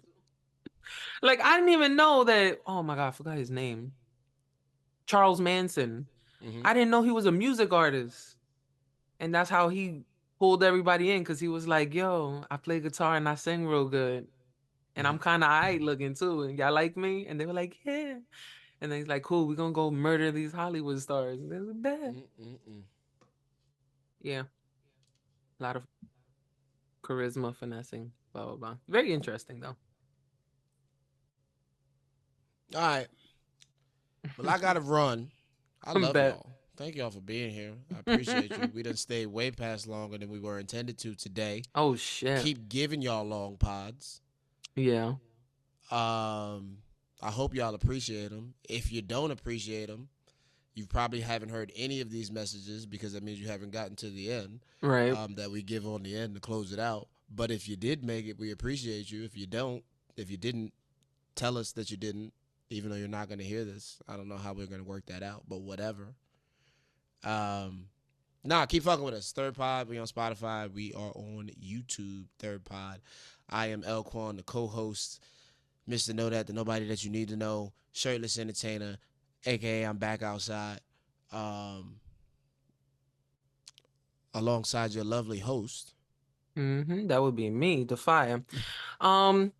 Like I didn't even know that. Oh my god, I forgot his name. Charles Manson. Mm-hmm. I didn't know he was a music artist, and that's how he pulled everybody in because he was like, "Yo, I play guitar and I sing real good, and Mm-hmm. I'm kind of alright looking too. And y'all like me?" And they were like, "Yeah." And then he's like, "Cool, we're gonna go murder these Hollywood stars." And they was like, "Bet." Mm-mm-mm. Yeah, a lot of charisma, finessing, blah blah blah. Very interesting though. All right. Well, I gotta run. I love Bet. y'all. Thank y'all for being here. I appreciate you. We done stayed way past longer than we were intended to today. Oh shit. Keep giving y'all long pods. Yeah. Um, I hope y'all appreciate them. If you don't appreciate them, you probably haven't heard any of these messages because that means you haven't gotten to the end Right. that we give on the end to close it out. But if you did make it, we appreciate you. If you don't, if you didn't, tell us that you didn't, even though you're not going to hear this. I don't know how we're going to work that out, but whatever. Um, Nah, keep fucking with us. Third Pod, we on Spotify. We are on YouTube. Third Pod. I am L-Kwon, the co-host. Mr. Know That, the nobody that you need to know. Shirtless entertainer, aka I'm back outside. Um, Alongside your lovely host. That would be me, DAPHYA. Um,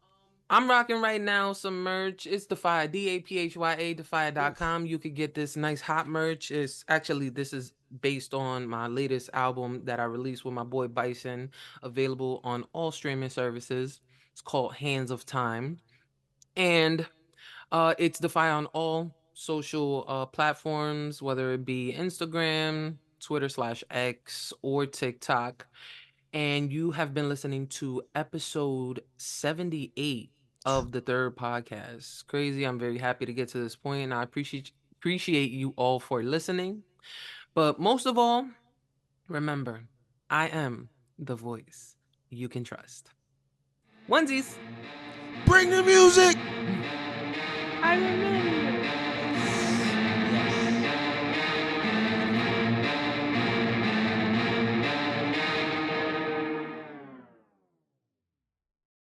I'm rocking right now some merch. It's DAPHYA, DAPHYA, Oof. DAPHYA.com. You could get this nice hot merch. It's actually, this is based on my latest album that I released with my boy Bison, available on all streaming services. It's called Hands of Time. And it's DAPHYA on all social platforms, whether it be Instagram, Twitter/X, or TikTok. And you have been listening to episode 78 of the third podcast. Crazy. I'm very happy to get to this point, and I appreciate you all for listening. But most of all, remember, I am the voice you can trust. Onesies. Bring the music.